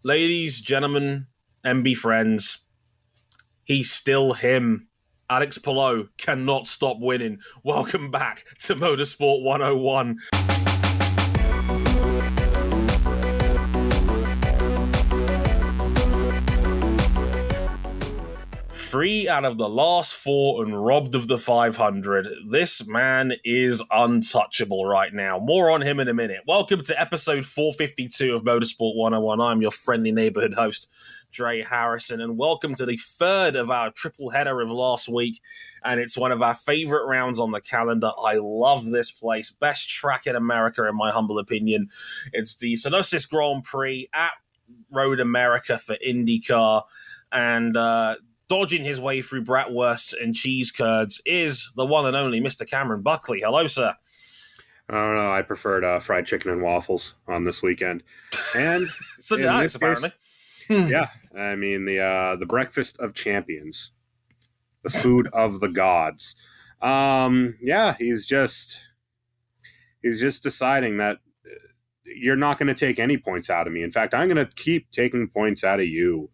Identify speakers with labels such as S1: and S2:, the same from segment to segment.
S1: Ladies, gentlemen, MB friends, he's still him. Alex Palou cannot stop winning. Welcome back to Motorsport 101. Three out of the last four and robbed of the 500. This man is untouchable right now. More on him in a minute. Welcome to episode 452 of Motorsport 101. I'm your friendly neighborhood host, Dre Harrison, and welcome to the third of our triple header of last week, and it's one of our favorite rounds on the calendar. I love this place. Best track in America, in my humble opinion. It's the Synosis Grand Prix at Road America for IndyCar, and dodging his way through bratwursts and cheese curds is the one and only Mr. Cameron Buckley. Hello, sir.
S2: I don't know. I preferred fried chicken and waffles on this weekend. And
S1: so did Alex, apparently.
S2: Yeah. I mean, the breakfast of champions. The food of the gods. Yeah, he's just deciding that you're not going to take any points out of me. In fact, I'm going to keep taking points out of you.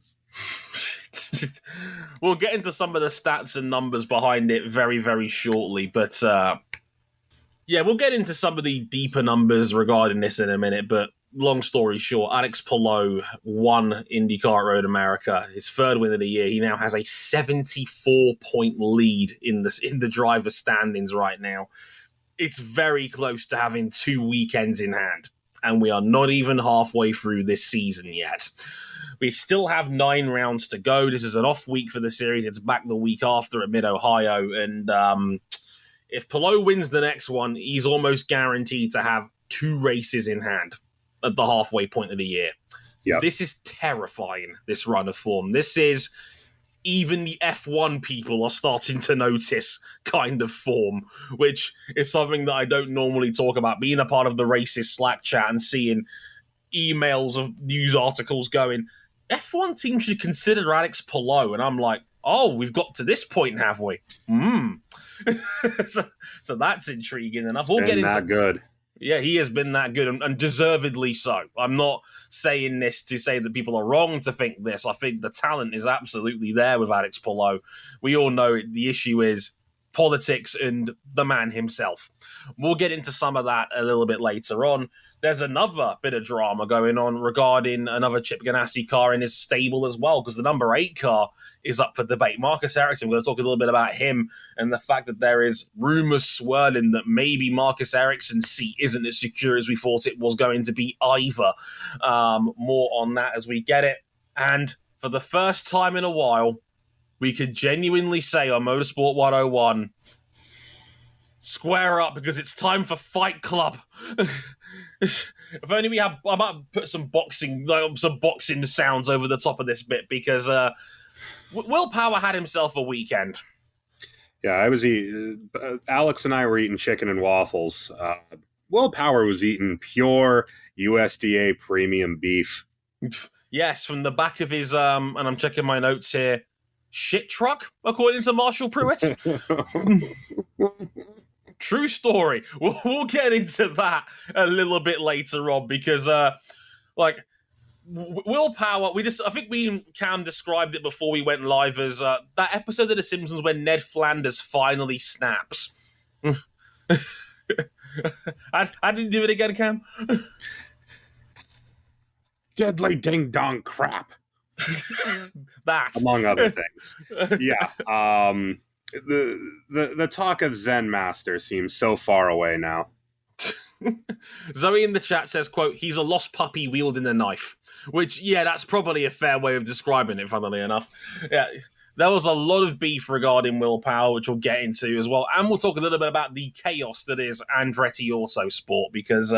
S1: We'll get into some of the stats and numbers behind it very, very shortly, but yeah, we'll get into some of the deeper numbers regarding this in a minute, but long story short, Alex Palou won IndyCar Road America, his third win of the year. He now has a 74-point lead in the driver's standings right now. It's very close to having 2 weekends in hand, and we are not even halfway through this season yet. We still have 9 rounds to go. This is an off week for the series. It's back the week after at Mid-Ohio. And if Palou wins the next one, he's almost guaranteed to have 2 races in hand at the halfway point of the year.
S2: Yep.
S1: This is terrifying, this run of form. This is even the F1 people are starting to notice kind of form, which is something that I don't normally talk about. Being a part of the racist Slack chat and seeing emails of news articles going, F1 team should consider Alex Palou, and I'm like, oh, we've got to this point, have we? So that's intriguing enough. We'll get into
S2: that good.
S1: Yeah, he has been that good, and deservedly so. I'm not saying this to say that people are wrong to think this. I think the talent is absolutely there with Alex Palou. We all know the issue is politics and the man himself. We'll get into some of that a little bit later on. There's another bit of drama going on regarding another Chip Ganassi car in his stable as well, because the number 8 car is up for debate. Marcus Ericsson, we're going to talk a little bit about him and the fact that there is rumors swirling that maybe Marcus Ericsson's seat isn't as secure as we thought it was going to be either. More on that as we get it. And for the first time in a while, we could genuinely say on Motorsport 101, square up, because it's time for Fight Club. If only we had, I might put some boxing sounds over the top of this bit, because Will Power had himself a weekend.
S2: Yeah, Alex and I were eating chicken and waffles. Will Power was eating pure USDA premium beef.
S1: Yes, from the back of his, and I'm checking my notes here, shit truck, according to Marshall Pruitt. True story. We'll get into that a little bit later on, because, Willpower, I think we and Cam described it before we went live as that episode of The Simpsons when Ned Flanders finally snaps. I didn't do it again, Cam.
S2: Deadly ding-dong crap.
S1: That.
S2: Among other things. Yeah. The talk of Zen Master seems so far away now.
S1: Zoe in the chat says, quote, he's a lost puppy wielding a knife. Which, yeah, that's probably a fair way of describing it, funnily enough. Yeah, there was a lot of beef regarding Willpower, which we'll get into as well. And we'll talk a little bit about the chaos that is Andretti Autosport, because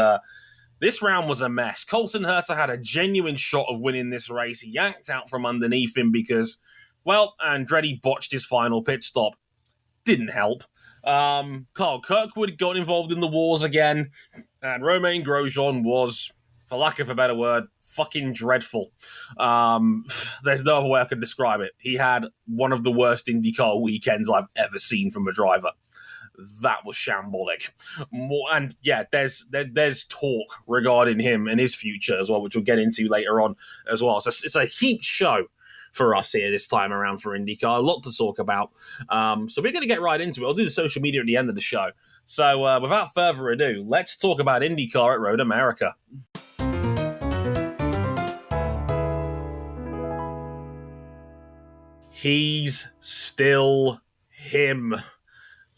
S1: this round was a mess. Colton Herta had a genuine shot of winning this race. He yanked out from underneath him because, well, Andretti botched his final pit stop. Didn't help. Carl Kirkwood got involved in the wars again, and Romain Grosjean was, for lack of a better word, fucking dreadful. There's no other way I can describe it. He had one of the worst IndyCar weekends I've ever seen from a driver. that was shambolic. And yeah, there's talk regarding him and his future as well, which we'll get into later on as well. So it's a heaped show for us here this time around for IndyCar. A lot to talk about. So we're going to get right into it. I'll do the social media at the end of the show. So without further ado, let's talk about IndyCar at Road America. He's still him.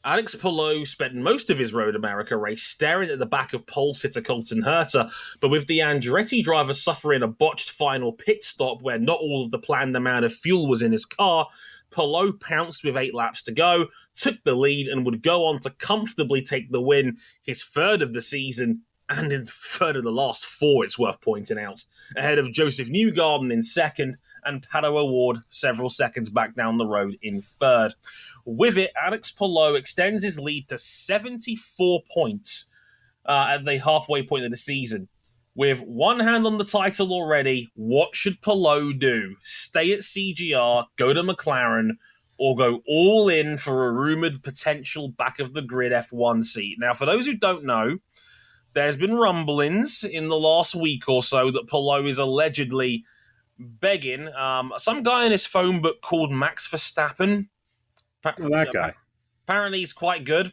S1: Alex Palou spent most of his Road America race staring at the back of pole sitter Colton Herta, but with the Andretti driver suffering a botched final pit stop where not all of the planned amount of fuel was in his car, Palou pounced with 8 laps to go, took the lead, and would go on to comfortably take the win, his third of the season, and in third of the last 4, it's worth pointing out, ahead of Joseph Newgarden in second, and Palou Award several seconds back down the road in third. With it, Alex Palou extends his lead to 74 points at the halfway point of the season. With one hand on the title already, what should Palou do? Stay at CGR, go to McLaren, or go all in for a rumoured potential back-of-the-grid F1 seat? Now, for those who don't know, there's been rumblings in the last week or so that Palou is allegedly begging some guy in his phone book called Max Verstappen.
S2: Oh, that guy.
S1: Apparently he's quite good.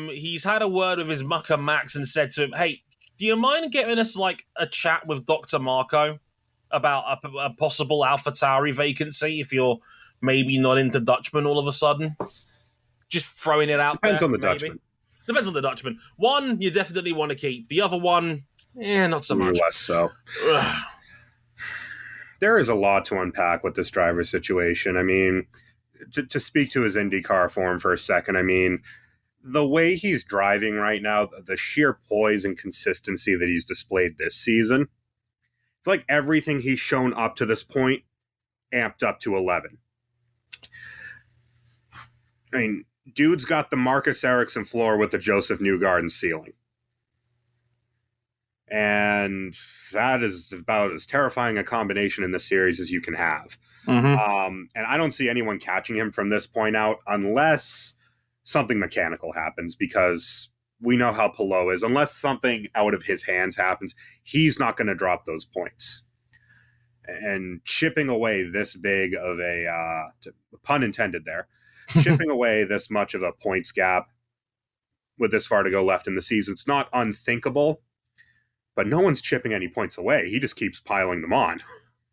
S1: He's had a word with his mucker Max and said to him, hey, do you mind getting us like a chat with Dr. Marco about a possible AlphaTauri vacancy if you're maybe not into Dutchman all of a sudden? Just throwing it out
S2: Depends
S1: there.
S2: on the
S1: maybe.
S2: Dutchman.
S1: Depends on the Dutchman. One, you definitely want to keep. The other one, not so much.
S2: Less so. There is a lot to unpack with this driver situation. I mean, to speak to his IndyCar form for a second, I mean, the way he's driving right now, the sheer poise and consistency that he's displayed this season, it's like everything he's shown up to this point amped up to 11. I mean, dude's got the Marcus Ericsson floor with the Joseph Newgarden ceiling. And that is about as terrifying a combination in the series as you can have. Mm-hmm. And I don't see anyone catching him from this point out unless something mechanical happens, because we know how Palou is. Unless something out of his hands happens, he's not going to drop those points. And chipping away this big of a, pun intended there, chipping away this much of a points gap with this far to go left in the season, it's not unthinkable. But no one's chipping any points away. He just keeps piling them on.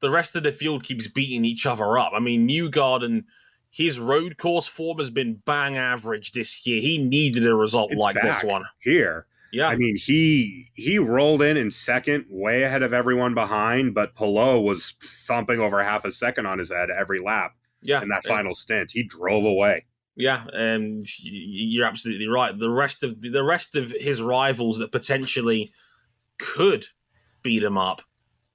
S1: The rest of the field keeps beating each other up. I mean, Newgarden, his road course form has been bang average this year. He needed a result like this one.
S2: Here.
S1: Yeah.
S2: I mean, he rolled in second, way ahead of everyone behind, but Palou was thumping over half a second on his head every lap.
S1: Yeah.
S2: In that final stint. He drove away.
S1: Yeah, and you're absolutely right. The rest of his rivals that potentially could beat him up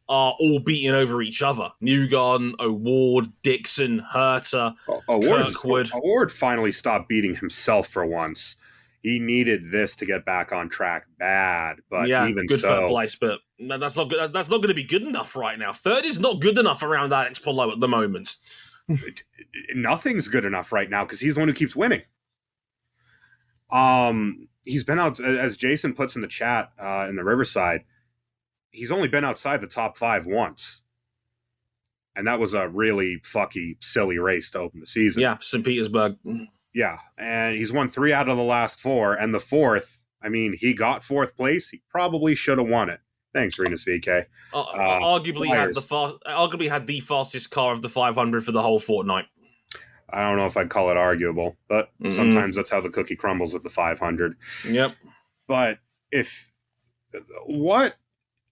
S1: are all beating over each other. Newgarden, Award, Dixon, Herta, Kirkwood.
S2: Award finally stopped beating himself for once. He needed this to get back on track bad, but even
S1: good
S2: so,
S1: third place, but that's not good. That's not going to be good enough right now. Third is not good enough around Alex Palou at the moment.
S2: Nothing's good enough right now because he's the one who keeps winning. He's been out, as Jason puts in the chat in the Riverside, he's only been outside the top 5 once. And that was a really fucky, silly race to open the season.
S1: Yeah, St. Petersburg.
S2: Yeah, and he's won 3 out of the last 4. And the 4th, I mean, he got 4th place. He probably should have won it. Thanks, Renus VK.
S1: Arguably had the fastest car of the 500 for the whole fortnight.
S2: I don't know if I'd call it arguable, but sometimes that's how the cookie crumbles at the 500.
S1: Yep.
S2: But what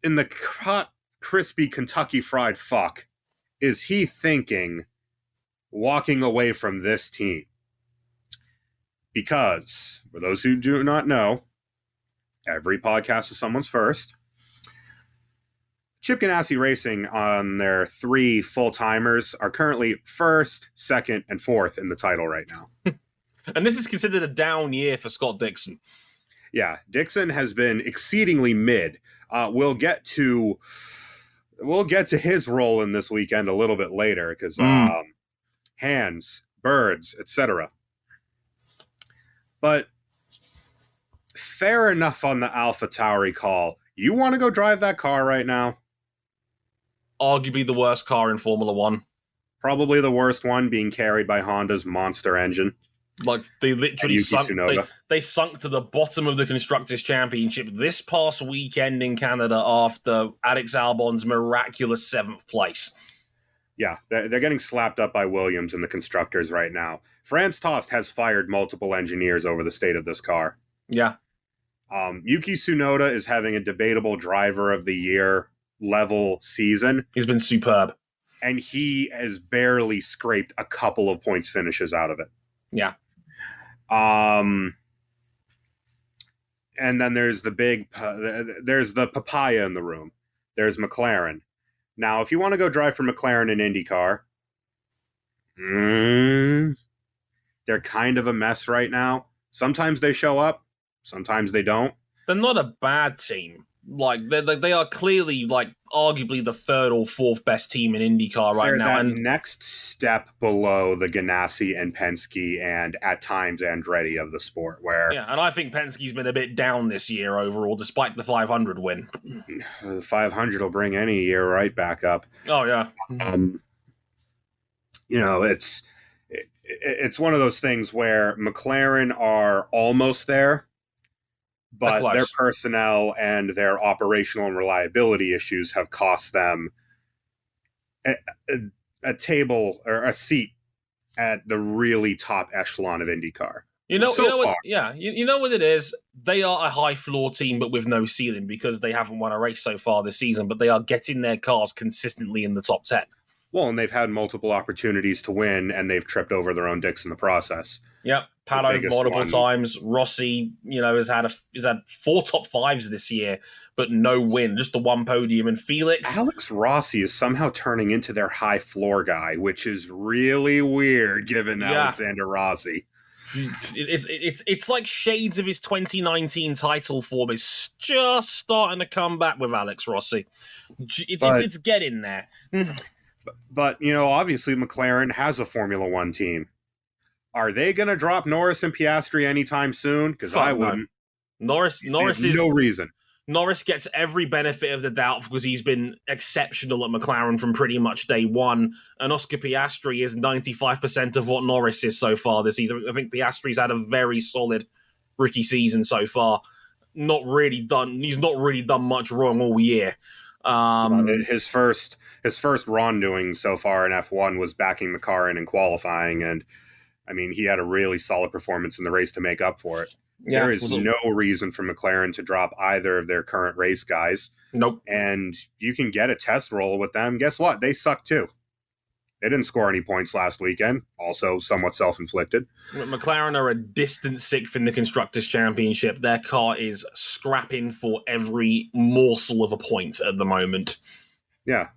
S2: in the hot, crispy Kentucky Fried fuck is he thinking walking away from this team? Because, for those who do not know, every podcast is someone's first. Chip Ganassi Racing on their 3 full-timers are currently 1st, 2nd, and 4th in the title right now.
S1: And this is considered a down year for Scott Dixon.
S2: Yeah, Dixon has been exceedingly mid. We'll get to his role in this weekend a little bit later because hands, birds, etc. But fair enough on the AlphaTauri call. You want to go drive that car right now?
S1: Arguably the worst car in Formula One.
S2: Probably the worst one, being carried by Honda's monster engine.
S1: Like, they literally sunk.
S2: Tsunoda.
S1: They sunk to the bottom of the Constructors' Championship this past weekend in Canada after Alex Albon's miraculous 7th place.
S2: Yeah, they're getting slapped up by Williams in the Constructors right now. Franz Tost has fired multiple engineers over the state of this car.
S1: Yeah.
S2: Yuki Tsunoda is having a debatable driver of the year level season.
S1: He's been superb.
S2: And he has barely scraped a couple of points finishes out of it.
S1: Yeah.
S2: And then there's there's the papaya in the room. There's McLaren. Now, if you want to go drive for McLaren in IndyCar, they're kind of a mess right now. Sometimes they show up, sometimes they don't.
S1: They're not a bad team. Like, they are clearly, like, arguably the 3rd or 4th best team in IndyCar right now.
S2: That
S1: and
S2: next step below the Ganassi and Penske and, at times, Andretti of the sport.
S1: Yeah, and I think Penske's been a bit down this year overall, despite the 500 win.
S2: The 500 will bring any year right back up.
S1: Oh, yeah.
S2: It's one of those things where McLaren are almost there, but their personnel and their operational and reliability issues have cost them a table or a seat at the really top echelon of IndyCar. You know what?
S1: Yeah, you know what it is. They are a high floor team, but with no ceiling because they haven't won a race so far this season. But they are getting their cars consistently in the top 10.
S2: Well, and they've had multiple opportunities to win, and they've tripped over their own dicks in the process.
S1: Yep, Palou multiple times. Rossi, has had 4 top 5s this year, but no win, just the 1 podium. And Felix,
S2: Alex Rossi is somehow turning into their high floor guy, which is really weird given Alexander Rossi.
S1: It's like shades of his 2019 title form is just starting to come back with Alex Rossi. It's getting there.
S2: But, obviously McLaren has a Formula One team. Are they going to drop Norris and Piastri anytime soon? Because I wouldn't.
S1: Norris is
S2: no reason.
S1: Norris gets every benefit of the doubt because he's been exceptional at McLaren from pretty much day one. And Oscar Piastri is 95% of what Norris is so far this season. I think Piastri's had a very solid rookie season so far. He's not really done much wrong all year.
S2: His first wrongdoing so far in F1 was backing the car in qualifying, and he had a really solid performance in the race to make up for it. Yeah, there is no reason for McLaren to drop either of their current race guys.
S1: Nope.
S2: And you can get a test roll with them. Guess what? They suck too. They didn't score any points last weekend. Also somewhat self-inflicted.
S1: McLaren are a distant 6th in the Constructors' Championship. Their car is scrapping for every morsel of a point at the moment.
S2: Yeah.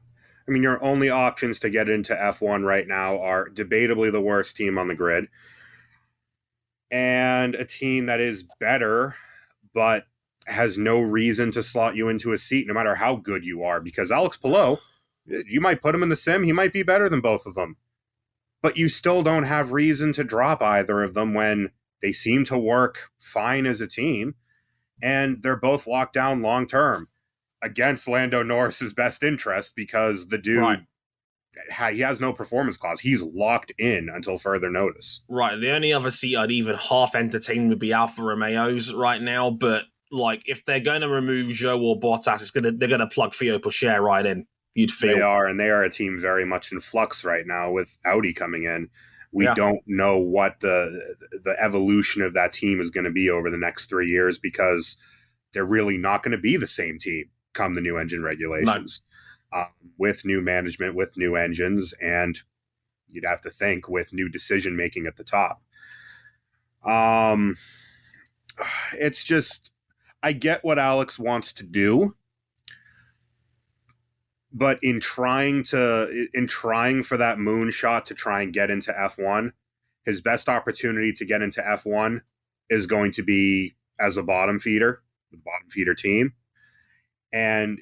S2: Your only options to get into F1 right now are debatably the worst team on the grid and a team that is better, but has no reason to slot you into a seat no matter how good you are. Because Alex Palou, you might put him in the sim, he might be better than both of them. But you still don't have reason to drop either of them when they seem to work fine as a team, and they're both locked down long term. Against Lando Norris's best interest because the dude, he has no performance clause. He's locked in until further notice.
S1: Right. The only other seat I'd even half entertain would be Alfa Romeo's right now. But if they're going to remove Zhou or Bottas, they're going to plug Theo Pourchaire right in. You'd feel
S2: they are, and they are a team very much in flux right now with Audi coming in. We don't know what the evolution of that team is going to be over the next 3 years because they're really not going to be the same team come the new engine regulations. With new management, with new engines, and you'd have to think with new decision making at the top. It's just, I get what Alex wants to do, but in trying for that moonshot to try and get into F1, his best opportunity to get into F1 is going to be as a bottom feeder, the bottom feeder team. And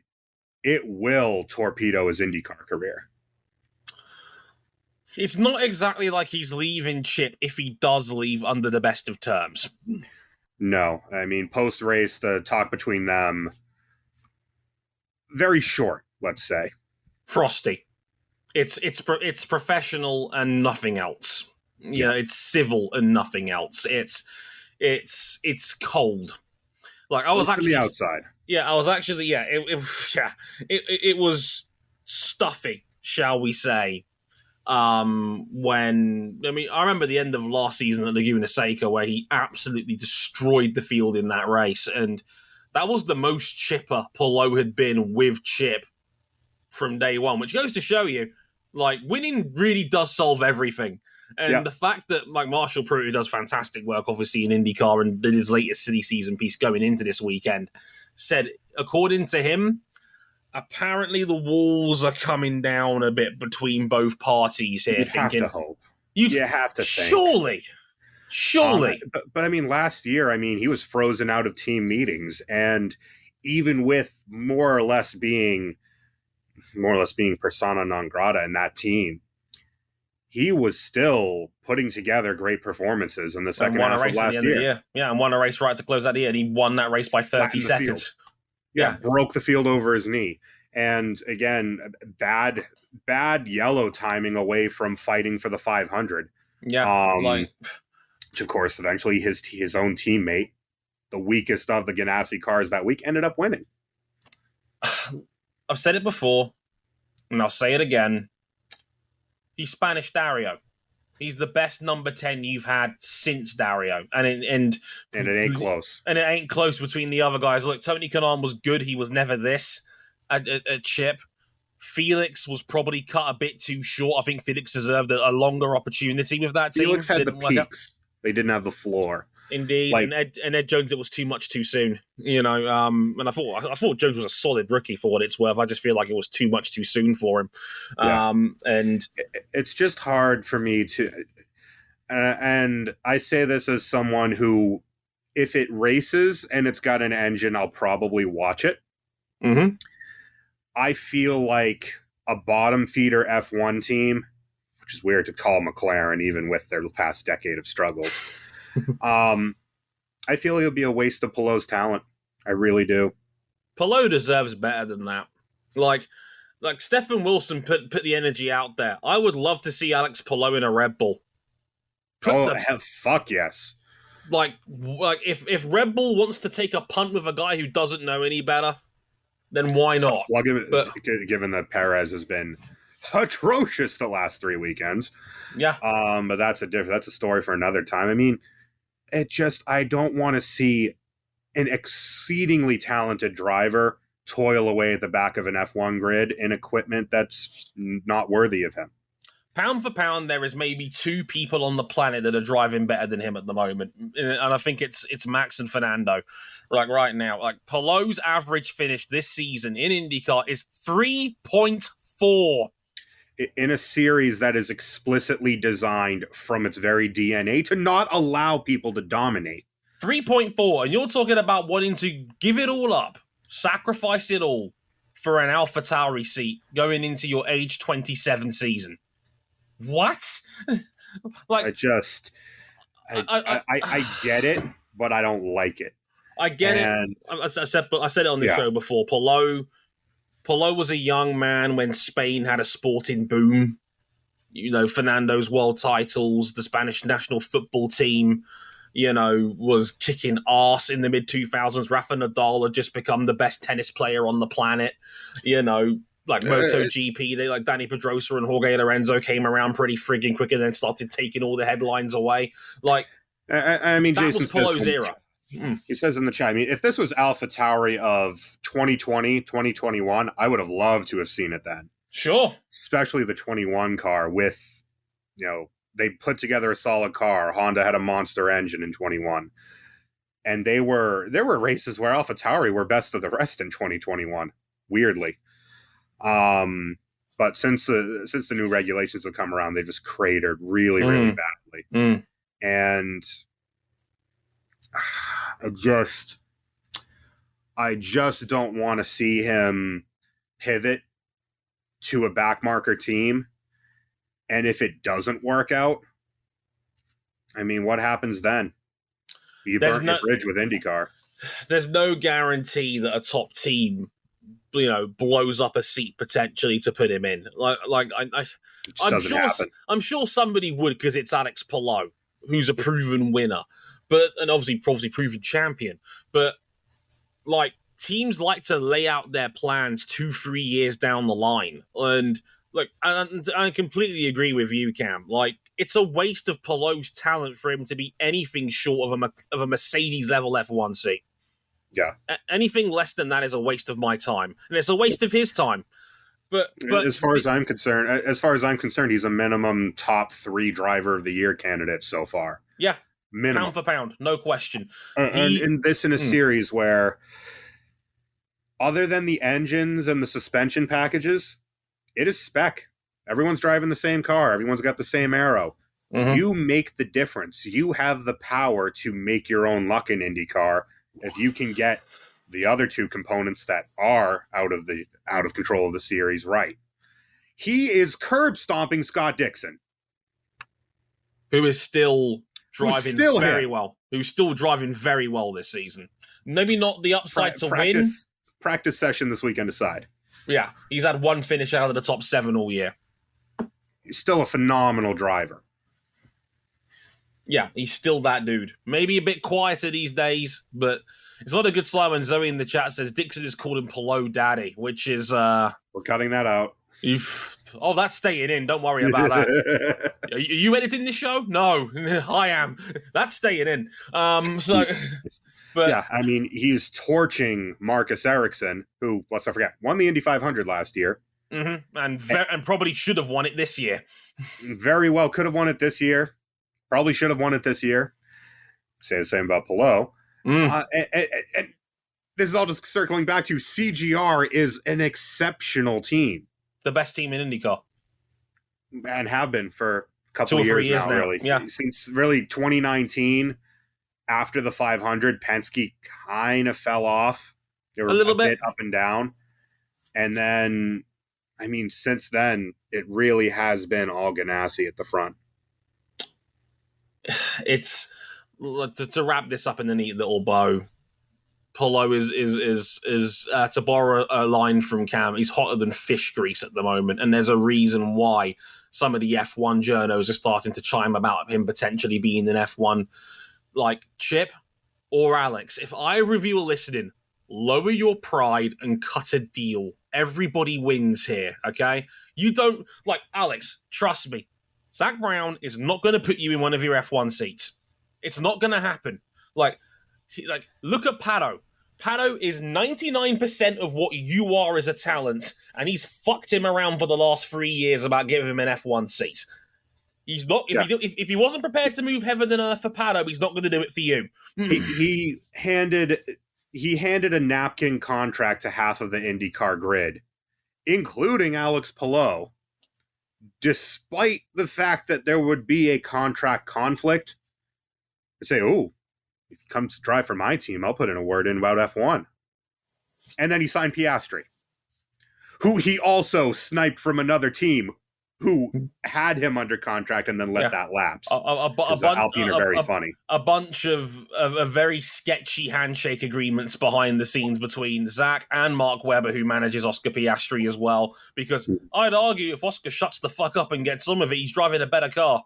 S2: it will torpedo his IndyCar career.
S1: It's not exactly like he's leaving Chip if he does leave under the best of terms.
S2: No, I mean, post-race, the talk between them, very short, let's say.
S1: Frosty. It's professional and nothing else. Yeah, it's civil and nothing else. It's cold. Like I was actually
S2: from the outside.
S1: Yeah, I was actually it was stuffy, shall we say? When I remember the end of last season at Laguna Seca where he absolutely destroyed the field in that race, and that was the most chipper Palou had been with Chip from day one, which goes to show you, like, winning really does solve everything. And the fact that Marshall Pruitt does fantastic work, obviously, in IndyCar and did his latest city season piece going into this weekend, said, according to him, apparently the walls are coming down a bit between both parties here.
S2: You have to hope. You have to think.
S1: Surely.
S2: But I mean, last year, he was frozen out of team meetings, and even with more or less being persona non grata in that team, he was still putting together great performances in the second half of last year.
S1: Yeah, and won a race right to close out the year, and he won that race by 30 seconds.
S2: Yeah, broke the field over his knee. And again, bad yellow timing away from fighting for the 500.
S1: Yeah,
S2: which of course eventually his own teammate, the weakest of the Ganassi cars that week, ended up winning.
S1: I've said it before, and I'll say it again. He's Spanish Dario. He's the best number 10 you've had since Dario. And it ain't close. And it ain't close between the other guys. Look, Tony Kanaan was good. He was never this at Chip. Felix was probably cut a bit too short. I think Felix deserved a longer opportunity with that team.
S2: Felix had the peaks. They didn't have the floor.
S1: Indeed, and Ed Jones, it was too much too soon, and I thought Jones was a solid rookie for what it's worth. I just feel like it was too much too soon for him, and
S2: it's just hard for me to. And I say this as someone who, if it races and it's got an engine, I'll probably watch it.
S1: Mm-hmm.
S2: I feel like a bottom feeder F1 team, which is weird to call McLaren, even with their past decade of struggles. I feel it'll be a waste of Palou's talent. I really do.
S1: Palou deserves better than that. Like Stefan Wilson put the energy out there. I would love to see Alex Palou in a Red Bull.
S2: Fuck yes.
S1: Like if Red Bull wants to take a punt with a guy who doesn't know any better, then why not?
S2: Well, given that Perez has been atrocious the last 3 weekends.
S1: Yeah.
S2: But that's a story for another time. I don't want to see an exceedingly talented driver toil away at the back of an F1 grid in equipment that's not worthy of him.
S1: Pound for pound, there is maybe 2 people on the planet that are driving better than him at the moment. And I think it's Max and Fernando. Like right now, Palou's average finish this season in IndyCar is 3.4.
S2: In a series that is explicitly designed from its very DNA to not allow people to dominate.
S1: 3.4, and you're talking about wanting to give it all up, sacrifice it all for an AlphaTauri seat going into your age 27 season. What?
S2: I get it, but I don't like it.
S1: I get it. I said it on the show before. Palou was a young man when Spain had a sporting boom. Fernando's world titles, the Spanish national football team, was kicking ass in the mid-2000s. Rafa Nadal had just become the best tennis player on the planet. MotoGP, Danny Pedrosa and Jorge Lorenzo came around pretty frigging quick and then started taking all the headlines away.
S2: That
S1: Jason was Palou's era.
S2: He says in the chat, if this was AlphaTauri of 2020, 2021, I would have loved to have seen it then.
S1: Sure.
S2: Especially the 21 car with, they put together a solid car. Honda had a monster engine in 21. And there were races where AlphaTauri were best of the rest in 2021, weirdly. But since the new regulations have come around, they just cratered really, really badly. And I just don't want to see him pivot to a backmarker team And if it doesn't work out, I mean, what happens then? You burn your bridge with IndyCar.
S1: There's no guarantee that a top team, blows up a seat potentially to put him in. I'm sure somebody would, because it's Alex Palou, who's a proven winner, and obviously proven champion. But teams like to lay out their plans 2-3 years down the line, and I completely agree with you, Cam. It's a waste of Palou's talent for him to be anything short of a Mercedes level F1 seat.
S2: Yeah.
S1: Anything less than that is a waste of my time, and it's a waste of his time. But
S2: as far as I'm concerned, he's a minimum top 3 driver of the year candidate so far.
S1: Yeah.
S2: Minimum.
S1: Pound for pound, no question.
S2: And this in a series where, other than the engines and the suspension packages, it is spec. Everyone's driving the same car. Everyone's got the same aero. Mm-hmm. You make the difference. You have the power to make your own luck in IndyCar if you can get the other 2 components that are out of control of the series right. He is curb stomping Scott Dixon,
S1: who is still driving very well. Who's still driving very well this season. Maybe not the upside to win.
S2: Practice session this weekend aside.
S1: Yeah, he's had 1 finish out of the top 7 all year.
S2: He's still a phenomenal driver.
S1: Yeah, he's still that dude. Maybe a bit quieter these days, but it's not a good sign when Zoe in the chat says Dixon has called him Palou Daddy, which is...
S2: We're cutting that out.
S1: That's staying in. Don't worry about that. Are you editing this show? No, I am. That's staying in. But
S2: yeah, I mean, he's torching Marcus Ericsson, who, let's not forget, won the Indy 500 last year.
S1: Mm-hmm. And probably should have won it this year.
S2: Very well could have won it this year. Probably should have won it this year. Say the same about Palou. And this is all just circling back to CGR is an exceptional team.
S1: The best team in IndyCar.
S2: And have been for a couple of years now, really.
S1: Yeah.
S2: Since really 2019, after the 500, Penske kind of fell off. They were a little bit up and down. And then, I mean, since then, it really has been all Ganassi at the front.
S1: It's to wrap this up in a neat little bow. Palou is to borrow a line from Cam, he's hotter than fish grease at the moment, and there's a reason why some of the F1 journos are starting to chime about him potentially being an F1. Chip or Alex, if either of you are listening, lower your pride and cut a deal. Everybody wins here, okay? You don't, Alex, trust me, Zach Brown is not going to put you in one of your F1 seats. It's not going to happen. Look at Pato. Pato is 99% of what you are as a talent, and he's fucked him around for the last 3 years about giving him an F1 seat. He's not. If he wasn't prepared to move heaven and earth for Pato, he's not going to do it for you.
S2: He handed a napkin contract to half of the IndyCar grid, including Alex Palou, despite the fact that there would be a contract conflict. I'd say, if he comes to drive for my team, I'll put in a word in about F1. And then he signed Piastri, who he also sniped from another team who had him under contract and then let that lapse. Alpine are very funny.
S1: A bunch of very sketchy handshake agreements behind the scenes between Zach and Mark Webber, who manages Oscar Piastri as well, because I'd argue if Oscar shuts the fuck up and gets some of it, he's driving a better car.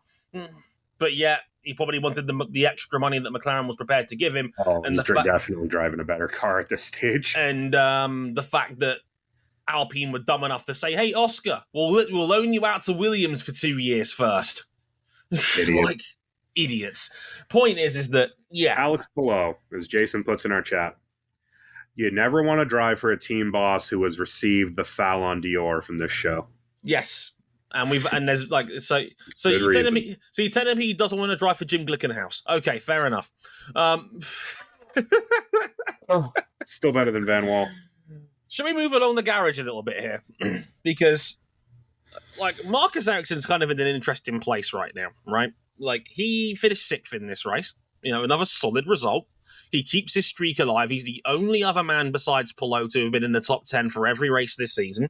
S1: But yet, he probably wanted the extra money that McLaren was prepared to give him.
S2: And he's definitely driving a better car at this stage.
S1: And the fact that Alpine were dumb enough to say, "Hey, Oscar, we'll loan you out to Williams for 2 years first."
S2: Idiot.
S1: Idiots. Point is that,
S2: Alex Palou, as Jason puts in our chat, you never want to drive for a team boss who has received the foul on Dior from this show.
S1: Yes. And there's so you're telling me he doesn't want to drive for Jim Glickenhaus. Okay, fair enough.
S2: Still better than Van Wall.
S1: Should we move along the garage a little bit here? Because Marcus Ericsson's kind of in an interesting place right now, right? He finished 6th in this race. Another solid result. He keeps his streak alive. He's the only other man besides Palou to have been in the top 10 for every race this season.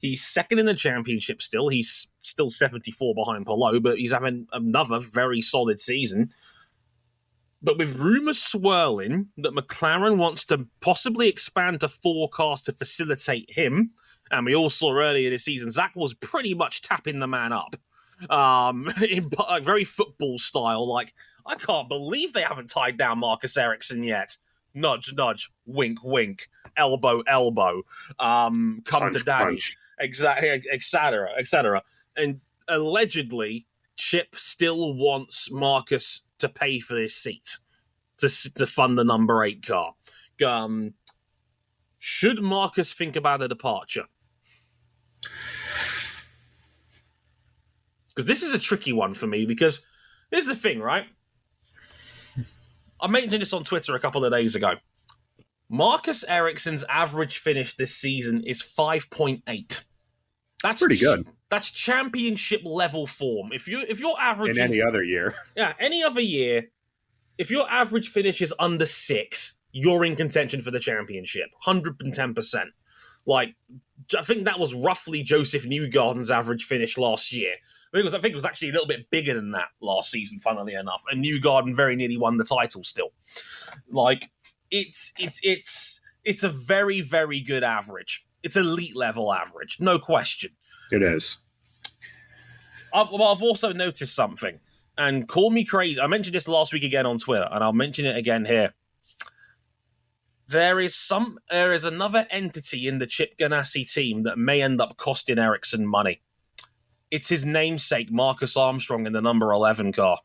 S1: He's second in the championship still. He's still 74 behind Palou, but he's having another very solid season. But with rumours swirling that McLaren wants to possibly expand to 4 cars to facilitate him, and we all saw earlier this season, Zach was pretty much tapping the man up. In like, very football style, like, I can't believe they haven't tied down Marcus Ericsson yet. Nudge, nudge, wink, wink, elbow, elbow, come punch, to daddy, exactly, etc., etc. And allegedly, Chip still wants Marcus to pay for his seat to fund the number 8 car. Should Marcus think about a departure? Because this is a tricky one for me, because here's the thing, right? I mentioned this on Twitter a couple of days ago. Marcus Ericsson's average finish this season is 5.8. That's
S2: pretty good.
S1: That's championship level form. If you're averaging
S2: in any other year,
S1: any other year, if your average finish is under 6, you're in contention for the championship, 110%. Like, I think that was roughly Joseph Newgarden's average finish last year. I think it was actually a little bit bigger than that last season, funnily enough. And Newgarden very nearly won the title still. Like, it's a very, very good average. It's elite level average, no question.
S2: It is.
S1: I've also noticed something, and call me crazy. I mentioned this last week again on Twitter, and I'll mention it again here. There is another entity in the Chip Ganassi team that may end up costing Ericsson money. It's his namesake, Marcus Armstrong, in the number 11 car.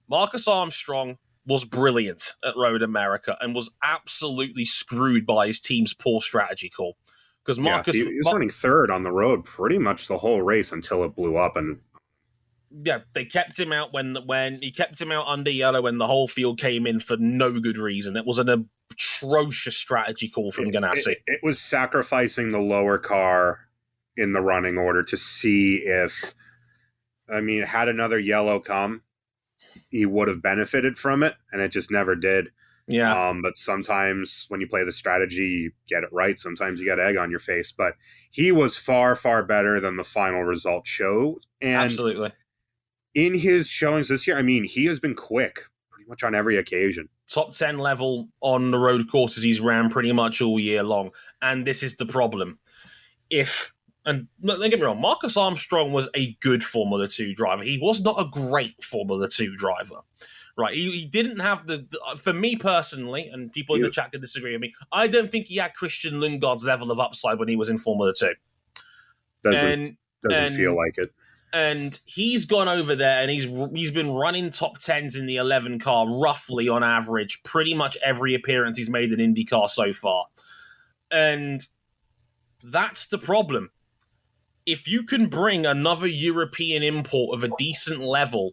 S1: Marcus Armstrong was brilliant at Road America and was absolutely screwed by his team's poor strategy call. Because Marcus,
S2: he was running third on the road pretty much the whole race until it blew up, and
S1: they kept him out when he kept him out under yellow when the whole field came in for no good reason. It was an atrocious strategy call from Ganassi.
S2: It was sacrificing the lower car in the running order to see if, had another yellow come, he would have benefited from it, and it just never did.
S1: Yeah.
S2: But sometimes when you play the strategy, you get it right. Sometimes you get egg on your face. But he was far, far better than the final result showed. And
S1: absolutely.
S2: In his showings this year, he has been quick pretty much on every occasion.
S1: Top 10 level on the road courses he's ran pretty much all year long. And this is the problem. And don't get me wrong, Marcus Armstrong was a good Formula 2 driver. He was not a great Formula 2 driver. Right, he didn't have for me personally, and people in the chat can disagree with me, I don't think he had Christian Lundgaard's level of upside when he was in Formula 2.
S2: Doesn't feel like it.
S1: And he's gone over there and he's been running top 10s in the 11 car roughly on average pretty much every appearance he's made in IndyCar so far. And that's the problem. If you can bring another European import of a decent level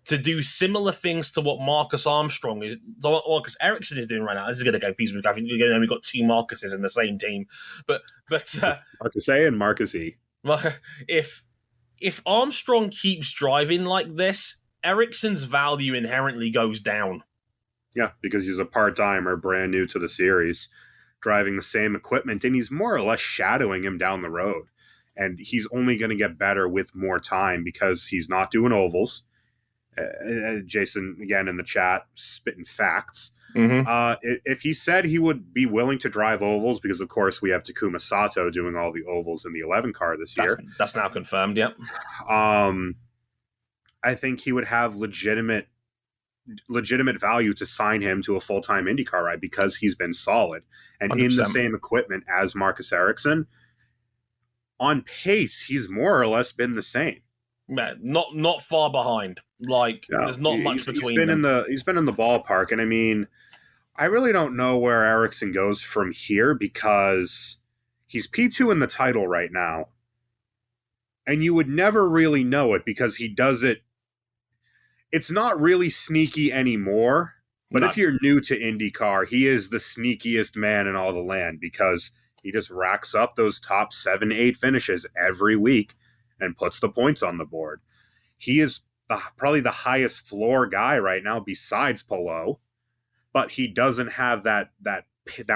S1: to do similar things to what Marcus Armstrong is, Marcus Ericsson is doing right now. This is going to confuse me. I think we've got 2 Marcuses in the same team, but
S2: Marcus A and Marcus E.
S1: If Armstrong keeps driving like this, Ericsson's value inherently goes down.
S2: Yeah, because he's a part-timer, brand new to the series, driving the same equipment, and he's more or less shadowing him down the road. And he's only going to get better with more time because he's not doing ovals. Jason, again, in the chat, spitting facts.
S1: Mm-hmm.
S2: If he said he would be willing to drive ovals, because, of course, we have Takuma Sato doing all the ovals in the 11 car this year.
S1: That's now confirmed, yep.
S2: I think he would have legitimate value to sign him to a full-time IndyCar ride because he's been solid. And 100%. In the same equipment as Marcus Ericsson, on pace, he's more or less been the same.
S1: Yeah, not far behind. There's not much between them.
S2: He's been in the ballpark, and I really don't know where Ericsson goes from here because he's P2 in the title right now, and you would never really know it because he does it. It's not really sneaky anymore, but if you're new to IndyCar, he is the sneakiest man in all the land because he just racks up those top 7-8 finishes every week and puts the points on the board. He is probably the highest floor guy right now besides Palou, but he doesn't have that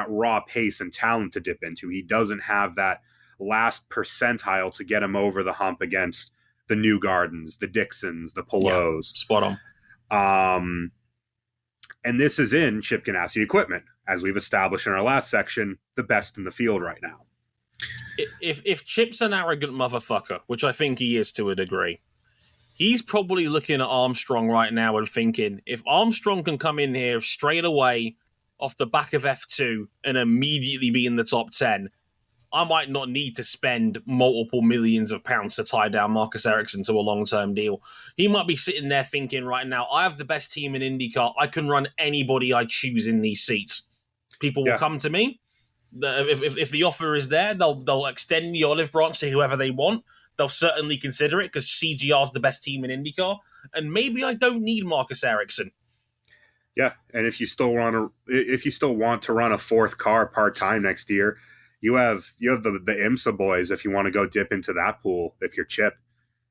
S2: raw pace and talent to dip into. He doesn't have that last percentile to get him over the hump against the New Gardens, the Dixons, the Palous.
S1: Spot
S2: on. And this is in Chip Ganassi equipment, as we've established in our last section, the best in the field right now.
S1: If Chip's an arrogant motherfucker, which I think he is to a degree, he's probably looking at Armstrong right now and thinking, if Armstrong can come in here straight away off the back of F2 and immediately be in the top 10, I might not need to spend multiple millions of pounds to tie down Marcus Ericsson to a long-term deal. He might be sitting there thinking right now, I have the best team in IndyCar. I can run anybody I choose in these seats. People will come to me. If the offer is there, they'll extend the olive branch to whoever they want. They'll certainly consider it because CGR is the best team in IndyCar. And maybe I don't need Marcus Ericsson.
S2: Yeah, and if you still want to run a fourth car part-time next year, you have the IMSA boys if you want to go dip into that pool if you're Chip.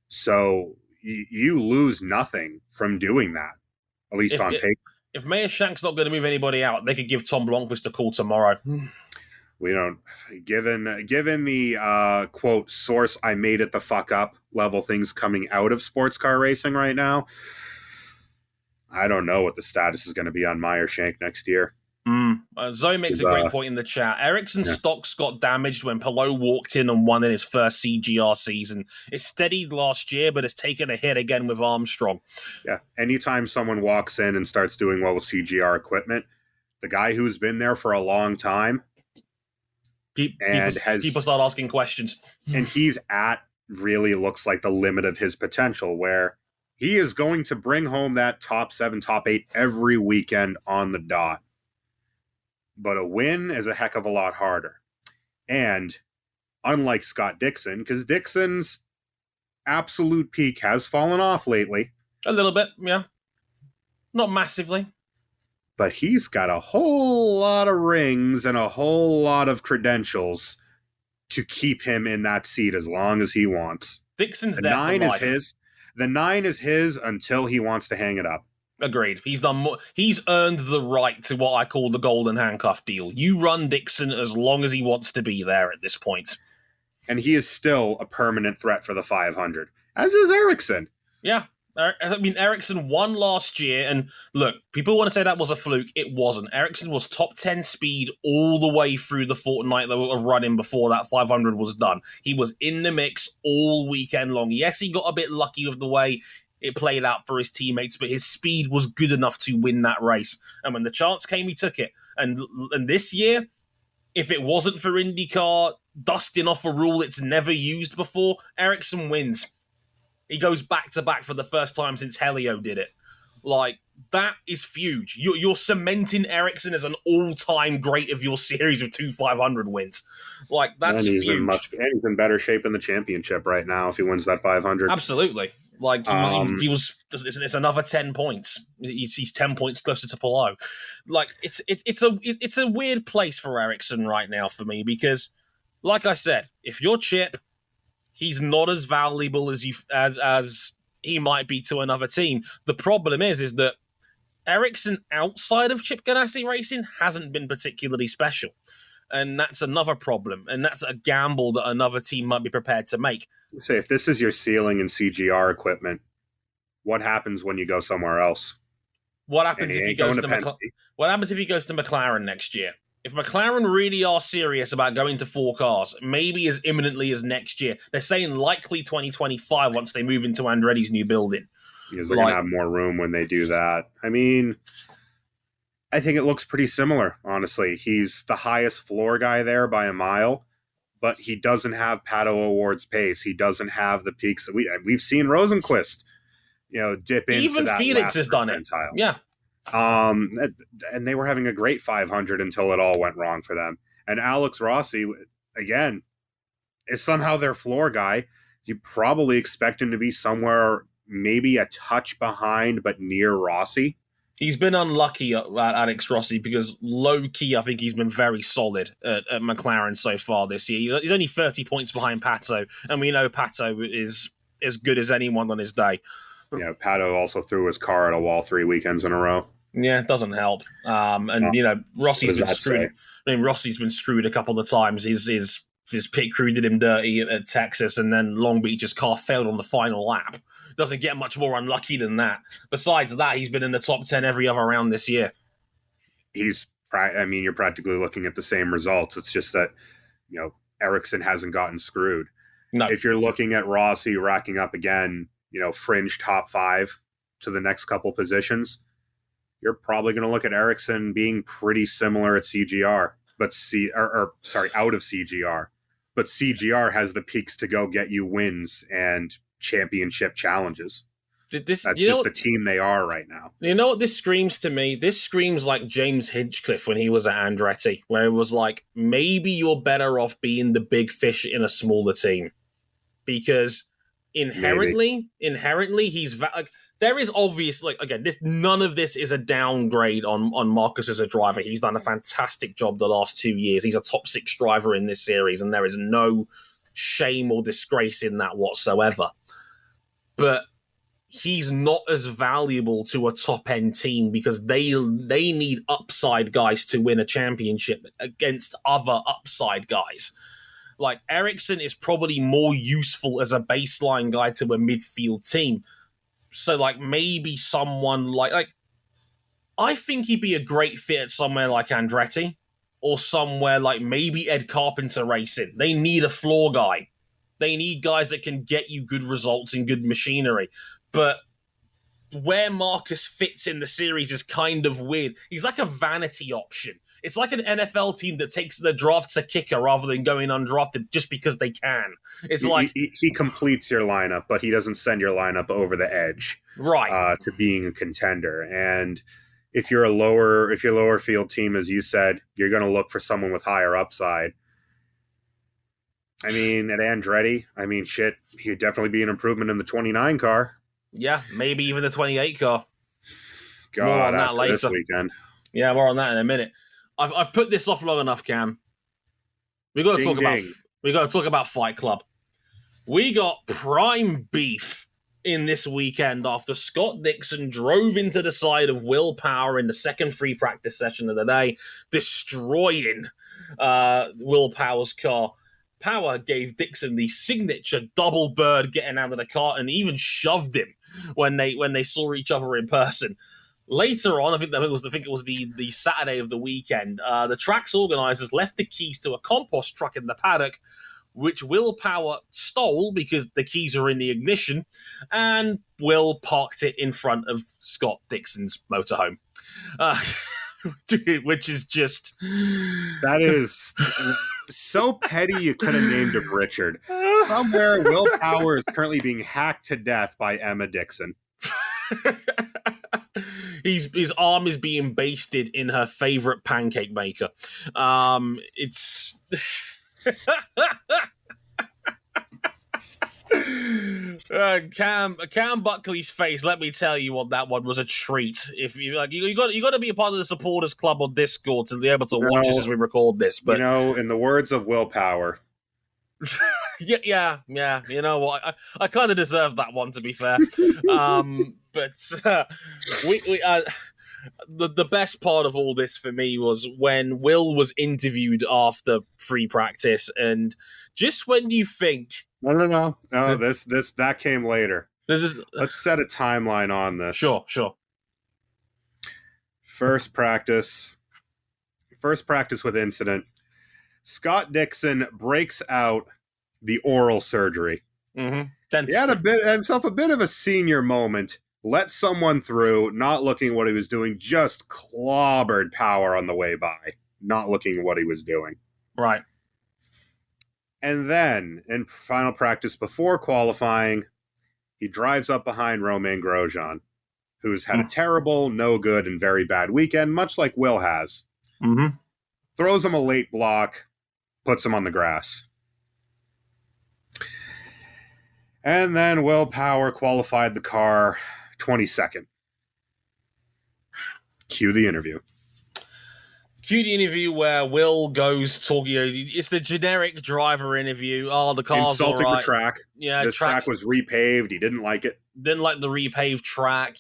S2: So you lose nothing from doing that, at least on paper.
S1: If Mayor Shank's not going to move anybody out, they could give Tom Blomqvist a call tomorrow.
S2: We don't. Given the quote source, I made it the fuck up level things coming out of sports car racing right now, I don't know what the status is going to be on Meyer Shank next year.
S1: Zoe makes a great point in the chat. Ericsson's stocks got damaged when Palou walked in and won in his first CGR season. It steadied last year, but it's taken a hit again with Armstrong.
S2: Yeah, anytime someone walks in and starts doing well with CGR equipment, the guy who's been there for a long time,
S1: people start asking questions.
S2: And he's at really looks like the limit of his potential, where he is going to bring home that top 7, top 8 every weekend on the dot. But a win is a heck of a lot harder. And unlike Scott Dixon, because Dixon's absolute peak has fallen off lately.
S1: A little bit, yeah. Not massively.
S2: But he's got a whole lot of rings and a whole lot of credentials to keep him in that seat as long as he wants.
S1: Dixon's there for life.
S2: The 9 is his until he wants to hang it up.
S1: Agreed. He's done more. He's earned the right to what I call the golden handcuff deal. You run Dixon as long as he wants to be there at this point.
S2: And he is still a permanent threat for the 500, as is Ericsson.
S1: Yeah. I mean, Ericsson won last year, and look, people want to say that was a fluke. It wasn't. Ericsson was top 10 speed all the way through the fortnight of running before that 500 was done. He was in the mix all weekend long. Yes, he got a bit lucky with the way it played out for his teammates, but his speed was good enough to win that race. And when the chance came, he took it. And this year, if it wasn't for IndyCar dusting off a rule it's never used before, Ericsson wins. He goes back-to-back for the first time since Helio did it. Like, that is huge. You're cementing Ericsson as an all-time great of your series of 2 500 wins. Like, that's huge.
S2: And he's in better shape in the championship right now if he wins that 500.
S1: Absolutely. Like, he was. It's another 10 points. He's 10 points closer to Palou. Like, it's a weird place for Ericsson right now for me because, like I said, if you're Chip, he's not as valuable as he might be to another team. The problem is that Ericsson outside of Chip Ganassi Racing hasn't been particularly special. And that's another problem. And that's a gamble that another team might be prepared to make.
S2: Say, if this is your ceiling in CGR equipment, what happens when you go somewhere else?
S1: What happens if he goes to McLaren next year? If McLaren really are serious about going to 4 cars, maybe as imminently as next year, they're saying likely 2025 once they move into Andretti's new building.
S2: Because they're going to have more room when they do that. I mean, I think it looks pretty similar, honestly. He's the highest floor guy there by a mile, but he doesn't have Pato O'Ward's pace. He doesn't have the peaks that we've seen Rosenqvist, dip into.
S1: Even
S2: that
S1: Felix has done it. Yeah.
S2: And they were having a great 500 until it all went wrong for them. And Alex Rossi, again, is somehow their floor guy. You probably expect him to be somewhere maybe a touch behind, but near Rossi.
S1: He's been unlucky at Alex Rossi because low-key, I think he's been very solid at McLaren so far this year. He's only 30 points behind Pato, and we know Pato is as good as anyone on his day.
S2: Yeah, Pato also threw his car at a wall 3 weekends in a row.
S1: Yeah, it doesn't help. Rossi's been screwed. I mean, Rossi's been screwed a couple of times. His his pit crew did him dirty at Texas, and then Long Beach's car failed on the final lap. Doesn't get much more unlucky than that. Besides that, he's been in the top 10 every other round this year.
S2: You're practically looking at the same results. It's just that, Ericsson hasn't gotten screwed.
S1: No.
S2: If you're looking at Rossi racking up again, fringe top 5 to the next couple positions, you're probably going to look at Ericsson being pretty similar at CGR, but out of CGR. But CGR has the peaks to go get you wins and championship challenges. That's just the team they are right now.
S1: You know what this screams to me? This screams like James Hinchcliffe when he was at Andretti, where it was like, maybe you're better off being the big fish in a smaller team. Because inherently, he's there is obviously, again, none of this is a downgrade on Marcus as a driver. He's done a fantastic job the last 2 years. He's a top 6 driver in this series, and there is no shame or disgrace in that whatsoever. But he's not as valuable to a top-end team because they need upside guys to win a championship against other upside guys. Like, Ericsson is probably more useful as a baseline guy to a midfield team. So, maybe someone like I think he'd be a great fit at somewhere like Andretti or somewhere like maybe Ed Carpenter Racing. They need a floor guy. They need guys that can get you good results and good machinery. But where Marcus fits in the series is kind of weird. He's like a vanity option. It's like an NFL team that takes the drafts a kicker rather than going undrafted just because they can. It's
S2: he completes your lineup, but he doesn't send your lineup over the edge,
S1: right?
S2: To being a contender. And if you're a lower field team, as you said, you're going to look for someone with higher upside. At Andretti, he'd definitely be an improvement in the 29 car.
S1: Yeah, maybe even the 28 car.
S2: God, more on that later. This weekend.
S1: Yeah, more on that in a minute. I've put this off long enough, Cam. We got to talk about Fight Club. We got prime beef in this weekend after Scott Dixon drove into the side of Will Power in the second free practice session of the day, destroying Will Power's car. Power gave Dixon the signature double bird getting out of the car and even shoved him when they saw each other in person. Later on, I think it was the Saturday of the weekend, the track's organisers left the keys to a compost truck in the paddock, which Will Power stole because the keys are in the ignition, and Will parked it in front of Scott Dixon's motorhome. Which is just...
S2: That is so petty you could have named him Richard. Somewhere, Will Power is currently being hacked to death by Emma Dixon.
S1: His arm is being basted in her favorite pancake maker. It's Cam Buckley's face. Let me tell you what, that one was a treat. If you got to be a part of the supporters club on Discord to be able to watch us as we record this. But
S2: in the words of Will Power.
S1: Yeah. You know what? I kind of deserve that one, to be fair. But the best part of all this for me was when Will was interviewed after free practice, and just when you think,
S2: no, that came later. Let's set a timeline on this.
S1: Sure.
S2: First practice with incident. Scott Dixon breaks out the oral surgery.
S1: Mm-hmm.
S2: He had himself a bit of a senior moment. Let someone through, not looking what he was doing, just clobbered Power on the way by, not looking at what he was doing.
S1: Right.
S2: And then, in final practice before qualifying, he drives up behind Romain Grosjean, who's had a terrible, no good, and very bad weekend, much like Will has.
S1: Mm-hmm.
S2: Throws him a late block, puts him on the grass. And then Will Power qualified the car 22nd. Cue the interview.
S1: Where Will goes talking. It's the generic driver interview. Oh, the car's
S2: insulting
S1: all right.
S2: The track.
S1: Yeah,
S2: this track was repaved. He didn't like it.
S1: Didn't like the repaved track.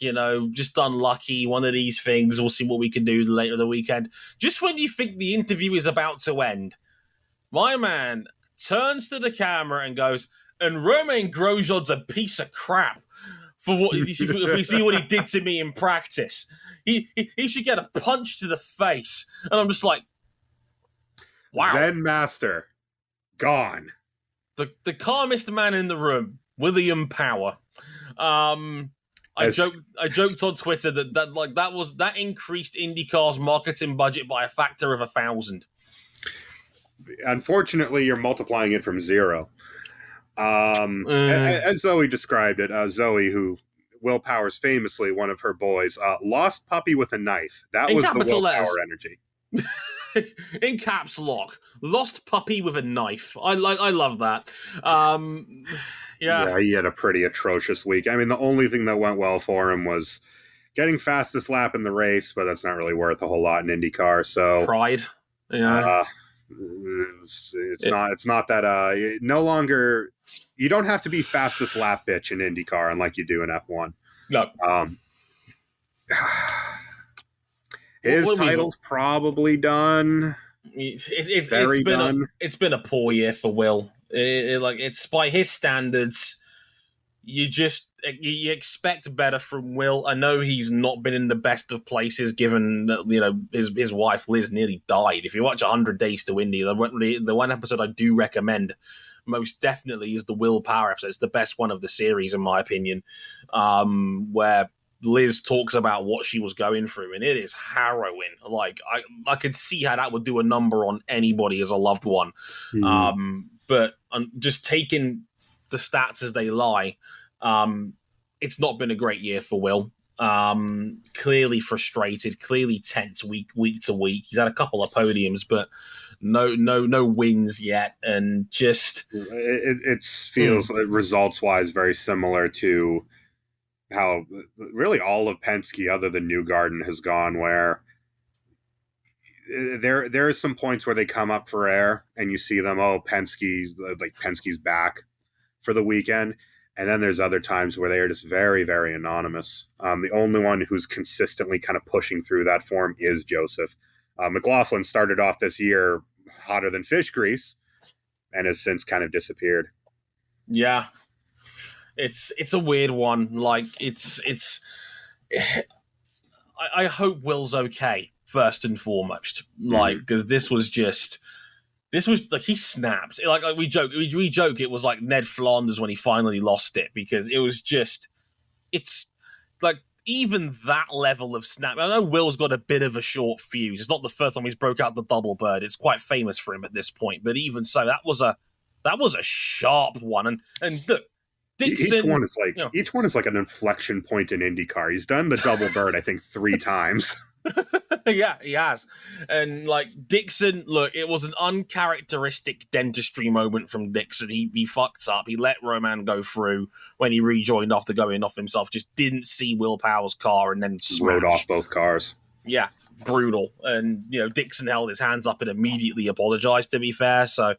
S1: Just unlucky. One of these things. We'll see what we can do later in the weekend. Just when you think the interview is about to end, my man turns to the camera and goes, and Romain Grosjean's a piece of crap for what if we see what he did to me in practice. He should get a punch to the face. And I'm just like, wow.
S2: Zen Master, gone.
S1: The calmest man in the room, William Power. I joked on Twitter that increased IndyCar's marketing budget by a factor of 1,000.
S2: Unfortunately, you're multiplying it from 0. As Zoe described it, Zoe, who Will Power's famously one of her boys, lost puppy with a knife. That was the Will Power energy.
S1: In caps lock, lost puppy with a knife. I love that. Yeah,
S2: he had a pretty atrocious week. I mean, the only thing that went well for him was getting fastest lap in the race, but that's not really worth a whole lot in IndyCar. So
S1: pride, yeah.
S2: It's not that no longer you don't have to be fastest lap bitch in IndyCar unlike you do in F1.
S1: No.
S2: His title's probably done.
S1: It's been a poor year for Will. It's by his standards. You expect better from Will. I know he's not been in the best of places, given that his wife Liz nearly died. If you watch 100 Days to Indy, the one episode I do recommend most definitely is the Will Power episode. It's the best one of the series, in my opinion, where Liz talks about what she was going through, and it is harrowing. Like I could see how that would do a number on anybody as a loved one. But just taking the stats as they lie, it's not been a great year for Will. Clearly frustrated, clearly tense week to week. He's had a couple of podiums, but no wins yet, and just
S2: it feels results wise very similar to how really all of Penske, other than Newgarden, has gone, where there are some points where they come up for air and you see them, Penske's back for the weekend. And then there's other times where they are just very, very anonymous. The only one who's consistently kind of pushing through that form is Joseph. McLaughlin started off this year hotter than fish grease and has since kind of disappeared.
S1: Yeah. It's a weird one. Like I hope Will's okay first and foremost. Like, because this was like he snapped. Like we joke it was like Ned Flanders when he finally lost it, because it was just, it's like even that level of snap. I know Will's got a bit of a short fuse. It's not the first time he's broke out the double bird. It's quite famous for him at this point. But even so, that was a sharp one. And look, Dixon,
S2: each one is like an inflection point in IndyCar. He's done the double bird, I think, 3 times.
S1: Yeah, he has. And like Dixon, look, it was an uncharacteristic dentistry moment from Dixon. He fucked up. He let Roman go through when he rejoined after going off himself. Just didn't see Will Power's car and then
S2: rode off both cars.
S1: Yeah, brutal. And Dixon held his hands up and immediately apologized, to be fair. So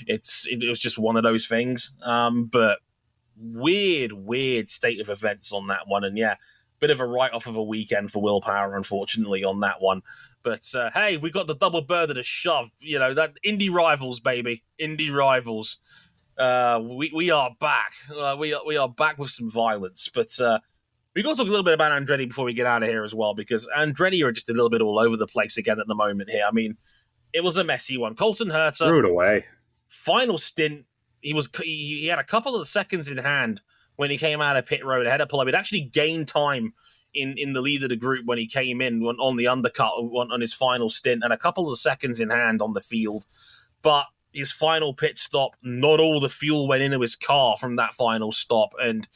S1: it was just one of those things. But weird state of events on that one. And yeah, bit of a write-off of a weekend for Will Power, unfortunately, on that one. But hey, we got the double bird at a shove. That Indy Rivals, baby. Indy Rivals. We are back. We are back with some violence. But we got to talk a little bit about Andretti before we get out of here as well, because Andretti are just a little bit all over the place again at the moment here. I mean, it was a messy one. Colton Herta
S2: threw it away.
S1: Final stint. He had a couple of seconds in hand when he came out of pit road ahead of Palou. He'd actually gained time in the lead of the group when he came in on the undercut on his final stint, and a couple of seconds in hand on the field. But his final pit stop, not all the fuel went into his car from that final stop, and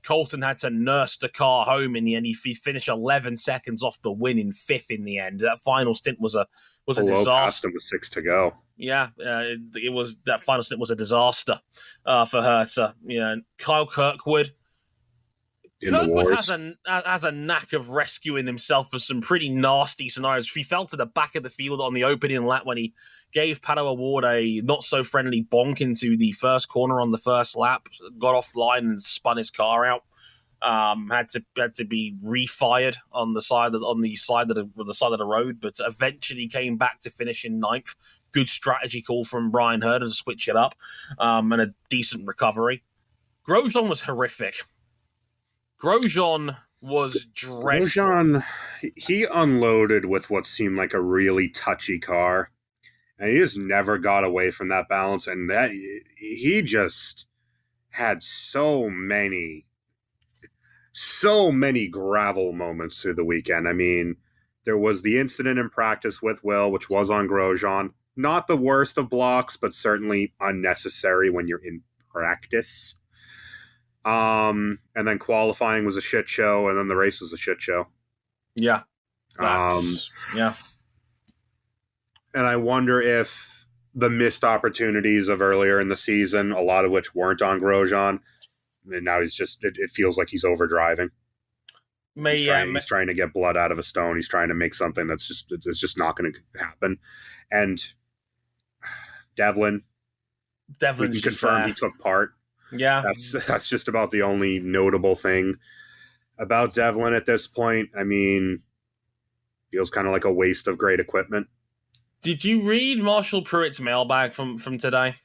S1: Colton had to nurse the car home in the end. He finished 11 seconds off the win in 5th in the end. That final stint was a disaster.
S2: Passed him with 6 to go.
S1: Yeah, it was, that final stint was a disaster for Herta. Kyle Kirkwood. Kirkwood has a knack of rescuing himself for some pretty nasty scenarios. He fell to the back of the field on the opening lap when he gave Palou Award a not-so-friendly bonk into the first corner on the first lap, got off the line and spun his car out. Had to be refired on the side of the road, but eventually came back to finish in ninth. Good strategy call from Brian Herder to switch it up, and a decent recovery. Grosjean was horrific. Grosjean was dreadful.
S2: Grosjean, he unloaded with what seemed like a really touchy car, and he just never got away from that balance. And that he just had so many gravel moments through the weekend. I mean, there was the incident in practice with Will, which was on Grosjean. Not the worst of blocks, but certainly unnecessary when you're in practice. And then qualifying was a shit show, and then the race was a shit show.
S1: Yeah.
S2: Yeah. And I wonder if the missed opportunities of earlier in the season, a lot of which weren't on Grosjean, and now it feels like he's overdriving. He's trying to get blood out of a stone. He's trying to make something that's just not going to happen. And Devlin, we can confirm he took part.
S1: Yeah,
S2: that's just about the only notable thing about Devlin at this point. I mean, feels kind of like a waste of great equipment.
S1: Did you read Marshall Pruitt's mailbag from today?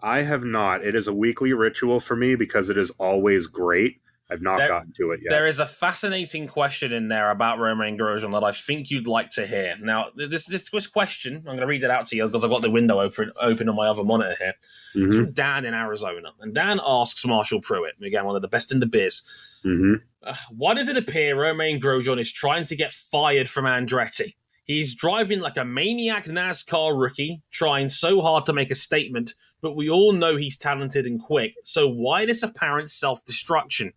S2: I have not. It is a weekly ritual for me because it is always great. I've not gotten to it yet. There
S1: is a fascinating question in there about Romain Grosjean that I think you'd like to hear. Now, this question, I'm going to read it out to you because I've got the window open on my other monitor here. Mm-hmm. It's from Dan in Arizona. And Dan asks Marshall Pruitt, again, one of the best in the biz, why does it appear Romain Grosjean is trying to get fired from Andretti? He's driving like a maniac NASCAR rookie, trying so hard to make a statement, but we all know he's talented and quick. So why this apparent self-destruction?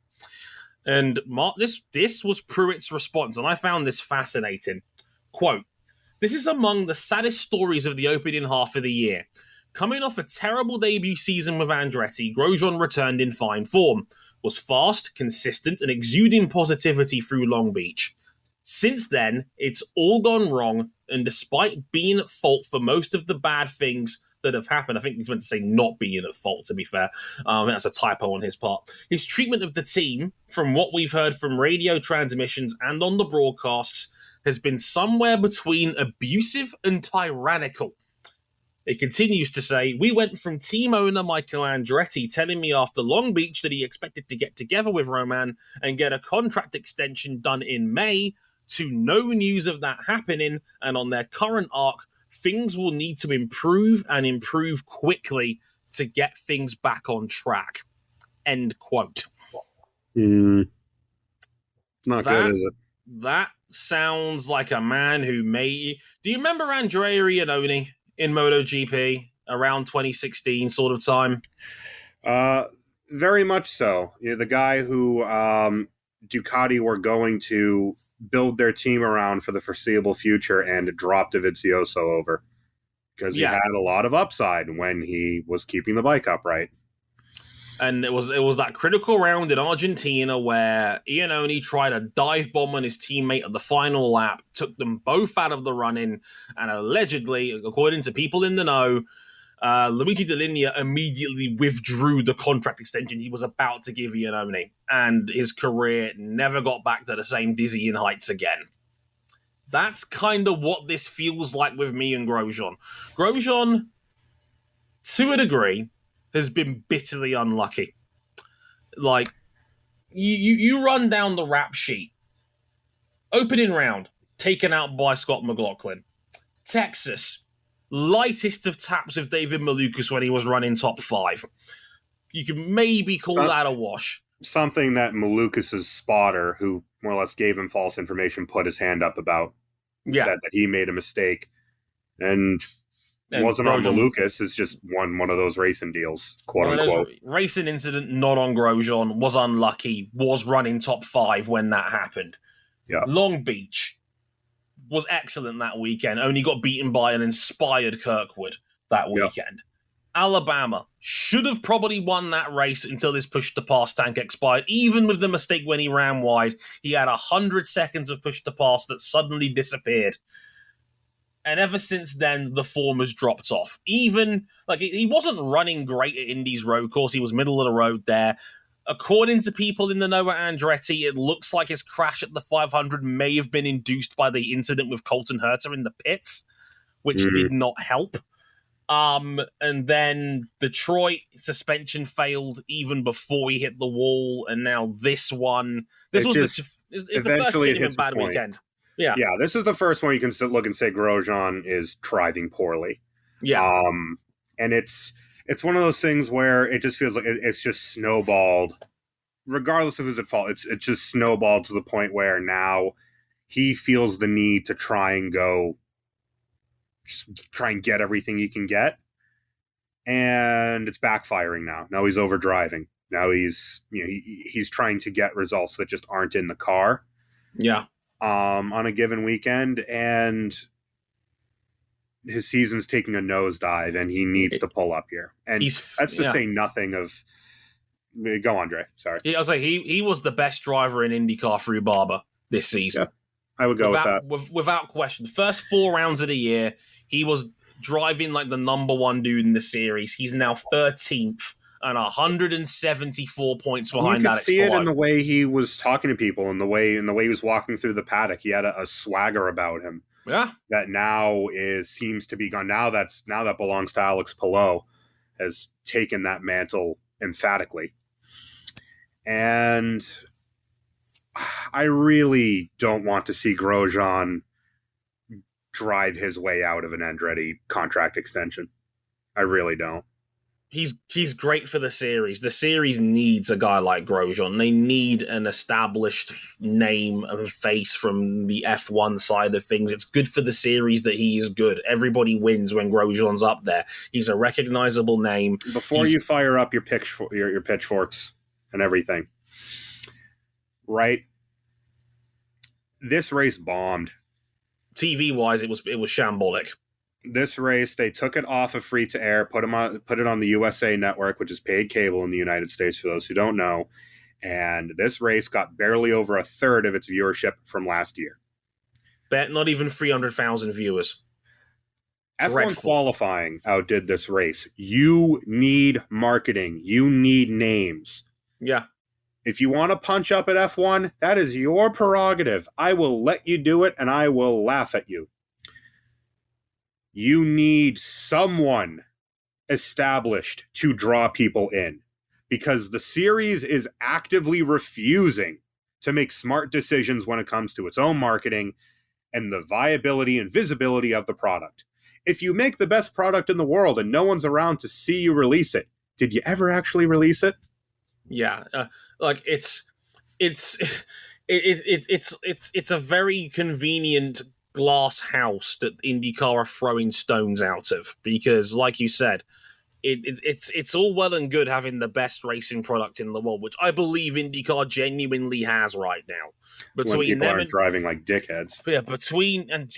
S1: And this was Pruitt's response, and I found this fascinating. Quote, "This is among the saddest stories of the opening half of the year. Coming off a terrible debut season with Andretti, Grosjean returned in fine form, was fast, consistent, and exuding positivity through Long Beach. Since then, it's all gone wrong, and despite being at fault for most of the bad things that have happened," I think he's meant to say not being at fault, to be fair. That's a typo on his part. "His treatment of the team, from what we've heard from radio transmissions and on the broadcasts, has been somewhere between abusive and tyrannical." It continues to say, "We went from team owner Michael Andretti telling me after Long Beach that he expected to get together with Roman and get a contract extension done in May, to no news of that happening, and on their current arc, things will need to improve and improve quickly to get things back on track." End quote.
S2: Not good, is it?
S1: That sounds like a man who may... Do you remember Andrea Iannone in MotoGP around 2016 sort of time?
S2: Very much so. The guy who Ducati were going to build their team around for the foreseeable future and dropped Dovizioso over because he had a lot of upside when he was keeping the bike upright.
S1: And it was that critical round in Argentina where Iannone tried a dive bomb on his teammate at the final lap, took them both out of the run-in, and allegedly, according to people in the know, Luigi Dall'Igna immediately withdrew the contract extension he was about to give Iannone, and his career never got back to the same dizzying heights again. That's kind of what this feels like with me and Grosjean. Grosjean, to a degree, has been bitterly unlucky. Like, you run down the rap sheet. Opening round, taken out by Scott McLaughlin. Texas, lightest of taps with David Malukas when he was running top 5. You can maybe call that a wash.
S2: Something that Malukas' spotter, who more or less gave him false information, put his hand up about. Said that he made a mistake. And it wasn't on Malukas. It's just one of those racing deals, quote unquote.
S1: Racing incident, not on Grosjean, was unlucky, was running top 5 when that happened.
S2: Yeah.
S1: Long Beach was excellent that weekend, only got beaten by an inspired Kirkwood that weekend. Alabama should have probably won that race until his push-to-pass tank expired. Even with the mistake when he ran wide, he had 100 seconds of push-to-pass that suddenly disappeared. And ever since then, the form has dropped off. Even, he wasn't running great at Indy's road course. He was middle of the road there. According to people in the know at Andretti, it looks like his crash at the 500 may have been induced by the incident with Colton Herta in the pits, which did not help. And then Detroit, suspension failed even before he hit the wall, and now this one. This was the first genuine bad weekend. Yeah,
S2: this is the first one you can look and say Grosjean is driving poorly.
S1: Yeah,
S2: and it's one of those things where it just feels like it's just snowballed, regardless of who's at fault. It's just snowballed to the point where now he feels the need to try and get everything he can get, and it's backfiring now. Now he's overdriving. Now he's trying to get results that just aren't in the car.
S1: Yeah.
S2: On a given weekend, and his season's taking a nosedive, and he needs to pull up here. And that's to say nothing of. Go on, Dre. Sorry.
S1: I was like, he was the best driver in IndyCar through Barber this season.
S2: Yeah, I would go with that.
S1: Without question. First 4 rounds of the year, he was driving like the number one dude in the series. He's now 13th and 174 points behind that. You could see it
S2: in the way he was talking to people, and the way he was walking through the paddock. He had a swagger about him.
S1: Yeah.
S2: That now seems to be gone. Now that belongs to Alex Palou, has taken that mantle emphatically. And I really don't want to see Grosjean drive his way out of an Andretti contract extension. I really don't.
S1: He's great for the series. The series needs a guy like Grosjean. They need an established name and face from the F1 side of things. It's good for the series that he is good. Everybody wins when Grosjean's up there. He's a recognizable name.
S2: Before you fire up your pitchforks and everything, right? This race bombed.
S1: TV-wise, it was shambolic.
S2: This race, they took it off of free to air, put it on the USA Network, which is paid cable in the United States for those who don't know. And this race got barely over a third of its viewership from last year.
S1: Bet not even 300,000 viewers.
S2: F1 Dreadful. Qualifying outdid this race. You need marketing. You need names.
S1: Yeah.
S2: If you want to punch up at F1, that is your prerogative. I will let you do it, and I will laugh at you. You need someone established to draw people in, because the series is actively refusing to make smart decisions when it comes to its own marketing and the viability and visibility of the product. If you make the best product in the world and no one's around to see you release it, did you ever actually release it?
S1: Yeah, it's a very convenient glass house that IndyCar are throwing stones out of, because, like you said, it's all well and good having the best racing product in the world, which I believe IndyCar genuinely has right now.
S2: When people aren't driving like dickheads.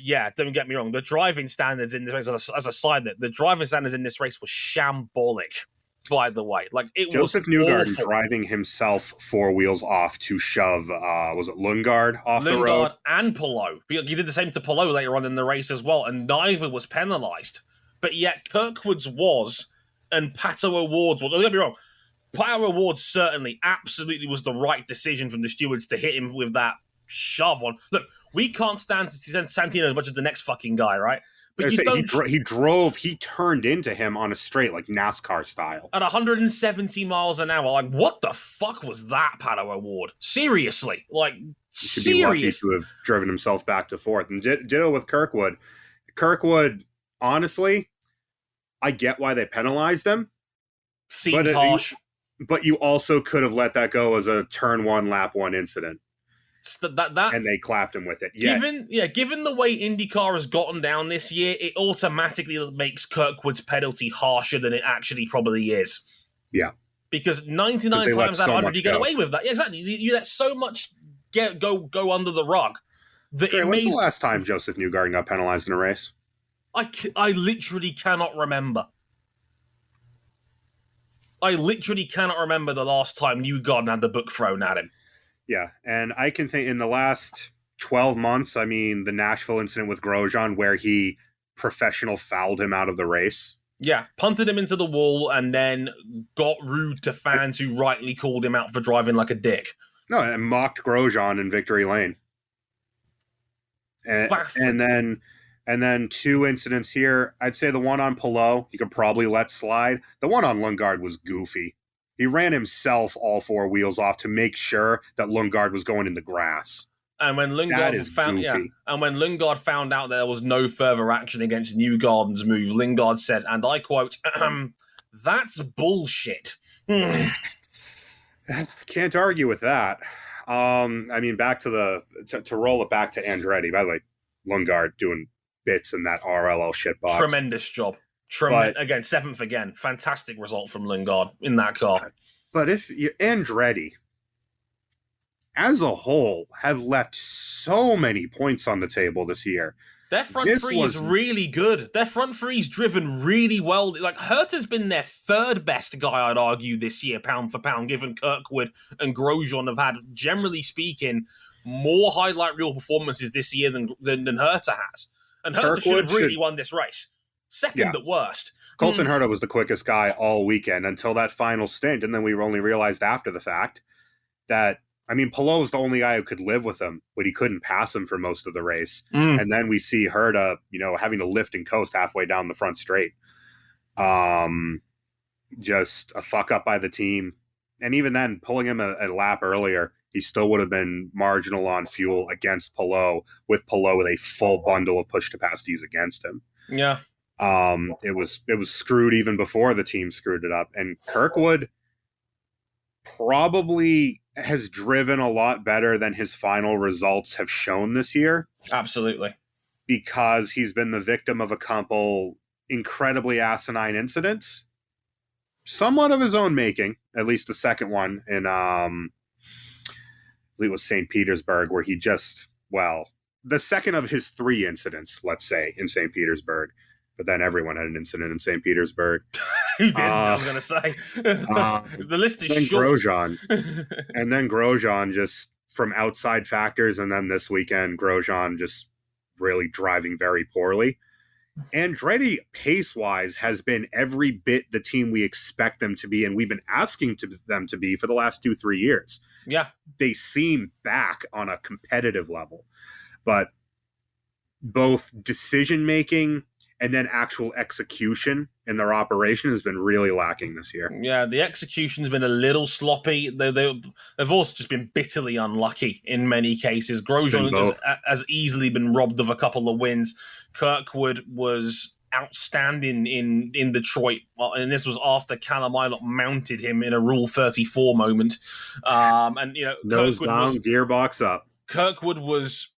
S1: Yeah, don't get me wrong, the driving standards in this race, as a side note, the driving standards in this race were shambolic. By the way,
S2: Joseph Newgarden driving himself 4 wheels off to shove, was it Lundgaard off the road?
S1: Lundgaard and Palou. He did the same to Palou later on in the race as well, and neither was penalised. But yet Kirkwood's was, and Pato O'Ward's was. Don't get me wrong, Pato O'Ward's certainly, absolutely was the right decision from the stewards to hit him with that shove on. Look, we can't stand Santino as much as the next fucking guy, right? But
S2: he turned into him on a straight, like NASCAR style.
S1: At 170 miles an hour. Like, what the fuck was that, Pato O'Ward? Seriously. Like,
S2: should be lucky to have driven himself back to fourth. And ditto with Kirkwood. Kirkwood, honestly, I get why they penalized him.
S1: Seems harsh.
S2: But you also could have let that go as a turn 1, lap 1 incident. And they clapped him with it.
S1: Given the way IndyCar has gotten down this year, it automatically makes Kirkwood's penalty harsher than it actually probably is.
S2: Yeah.
S1: Because 99 times out of 100 you get away with that. Yeah, exactly. You let so much go under the rug.
S2: When's the last time Joseph Newgarden got penalized in a race?
S1: I literally cannot remember. I literally cannot remember the last time Newgarden had the book thrown at him.
S2: Yeah, and I can think in the last 12 months, I mean, the Nashville incident with Grosjean where he professional fouled him out of the race.
S1: Yeah, punted him into the wall and then got rude to fans who rightly called him out for driving like a dick.
S2: No, and mocked Grosjean in victory lane. And then two incidents here. I'd say the one on Palou, you could probably let slide. The one on Lundgaard was goofy. He ran himself all four wheels off to make sure that Lundgaard was going in the grass.
S1: And when Lundgaard found out there was no further action against Newgarden's move, Lundgaard said, and I quote, "That's bullshit."
S2: Can't argue with that. I mean, back to to roll it back to Andretti. By the way, Lundgaard doing bits in that RLL shitbox.
S1: Tremendous job. Again, 7th again. Fantastic result from Lundgaard in that car.
S2: But if Andretti, as a whole, have left so many points on the table this year.
S1: Their front three is really good. Their front three's driven really well. Like, Herta's been their third best guy, I'd argue, this year, pound for pound, given Kirkwood and Grosjean have had, generally speaking, more highlight reel performances this year than Herta has. And Herta should have really won this race. Second at worst.
S2: Colton Herta was the quickest guy all weekend until that final stint, and then we only realized after the fact that, I mean, Palou was the only guy who could live with him, but he couldn't pass him for most of the race. And then we see Herta, having to lift and coast halfway down the front straight. Just a fuck up by the team. And even then, pulling him a lap earlier, he still would have been marginal on fuel against Palou, with Palou with a full bundle of push capacities against him.
S1: Yeah.
S2: It was screwed even before the team screwed it up. And Kirkwood probably has driven a lot better than his final results have shown this year.
S1: Absolutely.
S2: Because he's been the victim of a couple incredibly asinine incidents, somewhat of his own making, at least the second one in, I believe it was St. Petersburg, where he the second of his 3 incidents, let's say, in St. Petersburg. But then everyone had an incident in St. Petersburg.
S1: Who did? I was going to say. The list is short.
S2: And then Grosjean just from outside factors. And then this weekend, Grosjean just really driving very poorly. Andretti, pace-wise, has been every bit the team we expect them to be, and we've been asking them to be for the last 2-3 years.
S1: Yeah.
S2: They seem back on a competitive level. But both decision-making and then actual execution in their operation has been really lacking this year.
S1: Yeah, the execution's been a little sloppy. They've also just been bitterly unlucky in many cases. Grosjean has easily been robbed of a couple of wins. Kirkwood was outstanding in Detroit, and this was after Callum Ilott mounted him in a Rule 34 moment.
S2: Nose down, gearbox up.
S1: Kirkwood was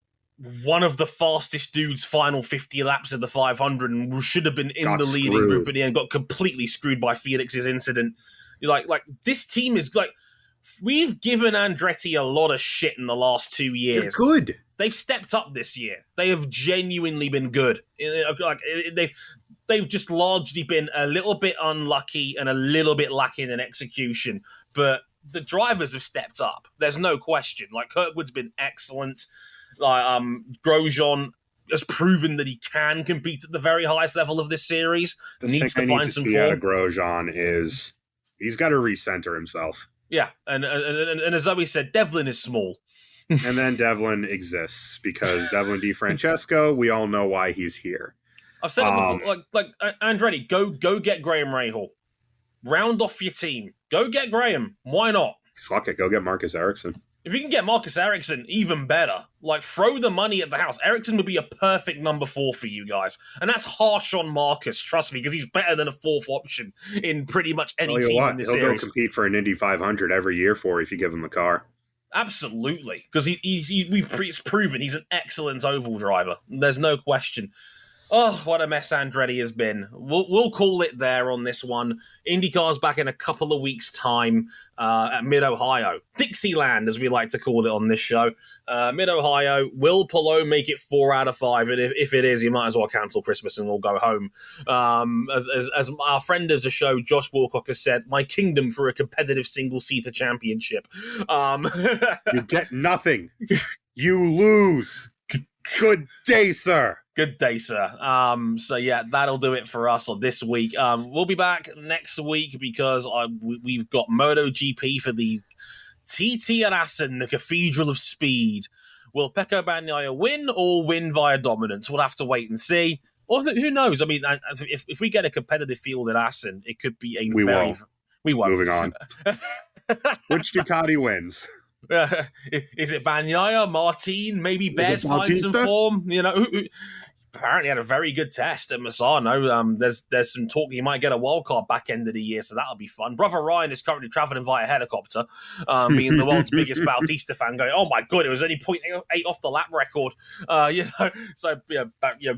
S1: one of the fastest dudes final 50 laps of the 500 and should have been in the leading group in the end, got completely screwed by Felix's incident. Like this team is like, we've given Andretti a lot of shit in the last 2 years.
S2: They're good.
S1: They've stepped up this year. They have genuinely been good. They've just largely been a little bit unlucky and a little bit lacking in execution, but the drivers have stepped up. There's no question. Like, Kirkwood's been excellent. Grosjean has proven that he can compete at the very highest level of this series. Needs to find some form.
S2: Grosjean is he's got to recenter himself.
S1: Yeah, and as Zoe said, Devlin is small.
S2: And then Devlin exists because Devlin DiFrancesco, we all know why he's here.
S1: I've said it before. Like Andretti, go get Graham Rahal. Round off your team. Go get Graham. Why not?
S2: Fuck it, go get Marcus Ericsson.
S1: If you can get Marcus Ericsson, even better. Like, throw the money at the house. Ericsson would be a perfect number 4 for you guys. And that's harsh on Marcus, trust me, because he's better than a 4th option in pretty much any team in this series.
S2: He'll go compete for an Indy 500 every year if you give him the car.
S1: Absolutely. Because we've proven he's an excellent oval driver. There's no question. Oh, what a mess Andretti has been. We'll call it there on this one. IndyCar's back in a couple of weeks' time at Mid-Ohio. Dixieland, as we like to call it on this show. Mid-Ohio. Will Palou make it 4 out of 5? And if it is, you might as well cancel Christmas and we'll go home. As our friend of the show, Josh Wilcock, has said, my kingdom for a competitive single-seater championship.
S2: You get nothing. You lose. Good day, sir.
S1: Good day, sir. So yeah, that'll do it for us on this week. We'll be back next week because we've got MotoGP for the TT at Assen, the Cathedral of Speed. Will Pecco Bagnaia win or win via dominance? We'll have to wait and see. Or who knows? I mean, if we get a competitive field at Assen, it could be
S2: We won't.
S1: Moving
S2: on. Which Ducati wins?
S1: Is it Bagnaia, Martin, maybe Bez finds some form? You know, who apparently had a very good test at Misano. There's some talk he might get a wildcard back end of the year, so that'll be fun. Brother Ryan is currently traveling via helicopter, being the world's biggest Bautista fan, going, "Oh my god, it was only 0.8 off the lap record." So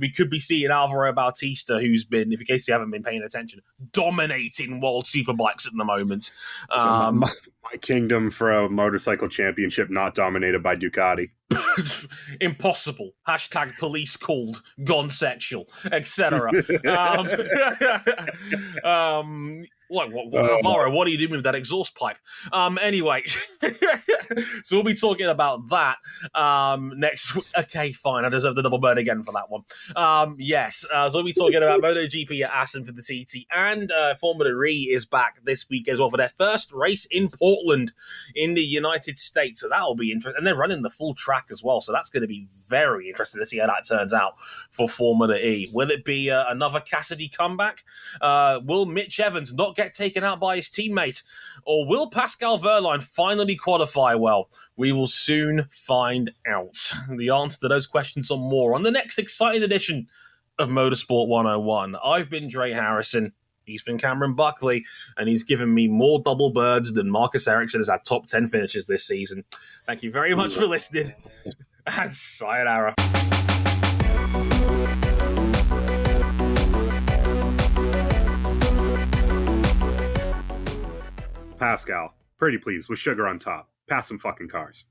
S1: we could be seeing Alvaro Bautista, who's been, if in case you haven't been paying attention, dominating World Superbikes at the moment.
S2: My kingdom for a motorcycle championship not dominated by Ducati.
S1: Impossible. Hashtag police called, gone sexual, etc. Alvaro, what are you doing with that exhaust pipe? Anyway, so we'll be talking about that next week. Okay, fine. I deserve the double burn again for that one. Yes, so we'll be talking about MotoGP at Assen for the TT, and Formula E is back this week as well for their first race in Portland in the United States. So that'll be interesting. And they're running the full track as well, so that's going to be very interesting to see how that turns out for Formula E. Will it be another Cassidy comeback? Will Mitch Evans not get taken out by his teammate? Or will Pascal Wehrlein finally qualify well? We will soon find out. The answer to those questions and more on the next exciting edition of Motorsport 101. I've been Dre Harrison. He's been Cameron Buckley, and he's given me more double birds than Marcus Ericsson has had top 10 finishes this season. Thank you very much for listening, and sayonara.
S2: Pascal, pretty please, with sugar on top. Pass some fucking cars.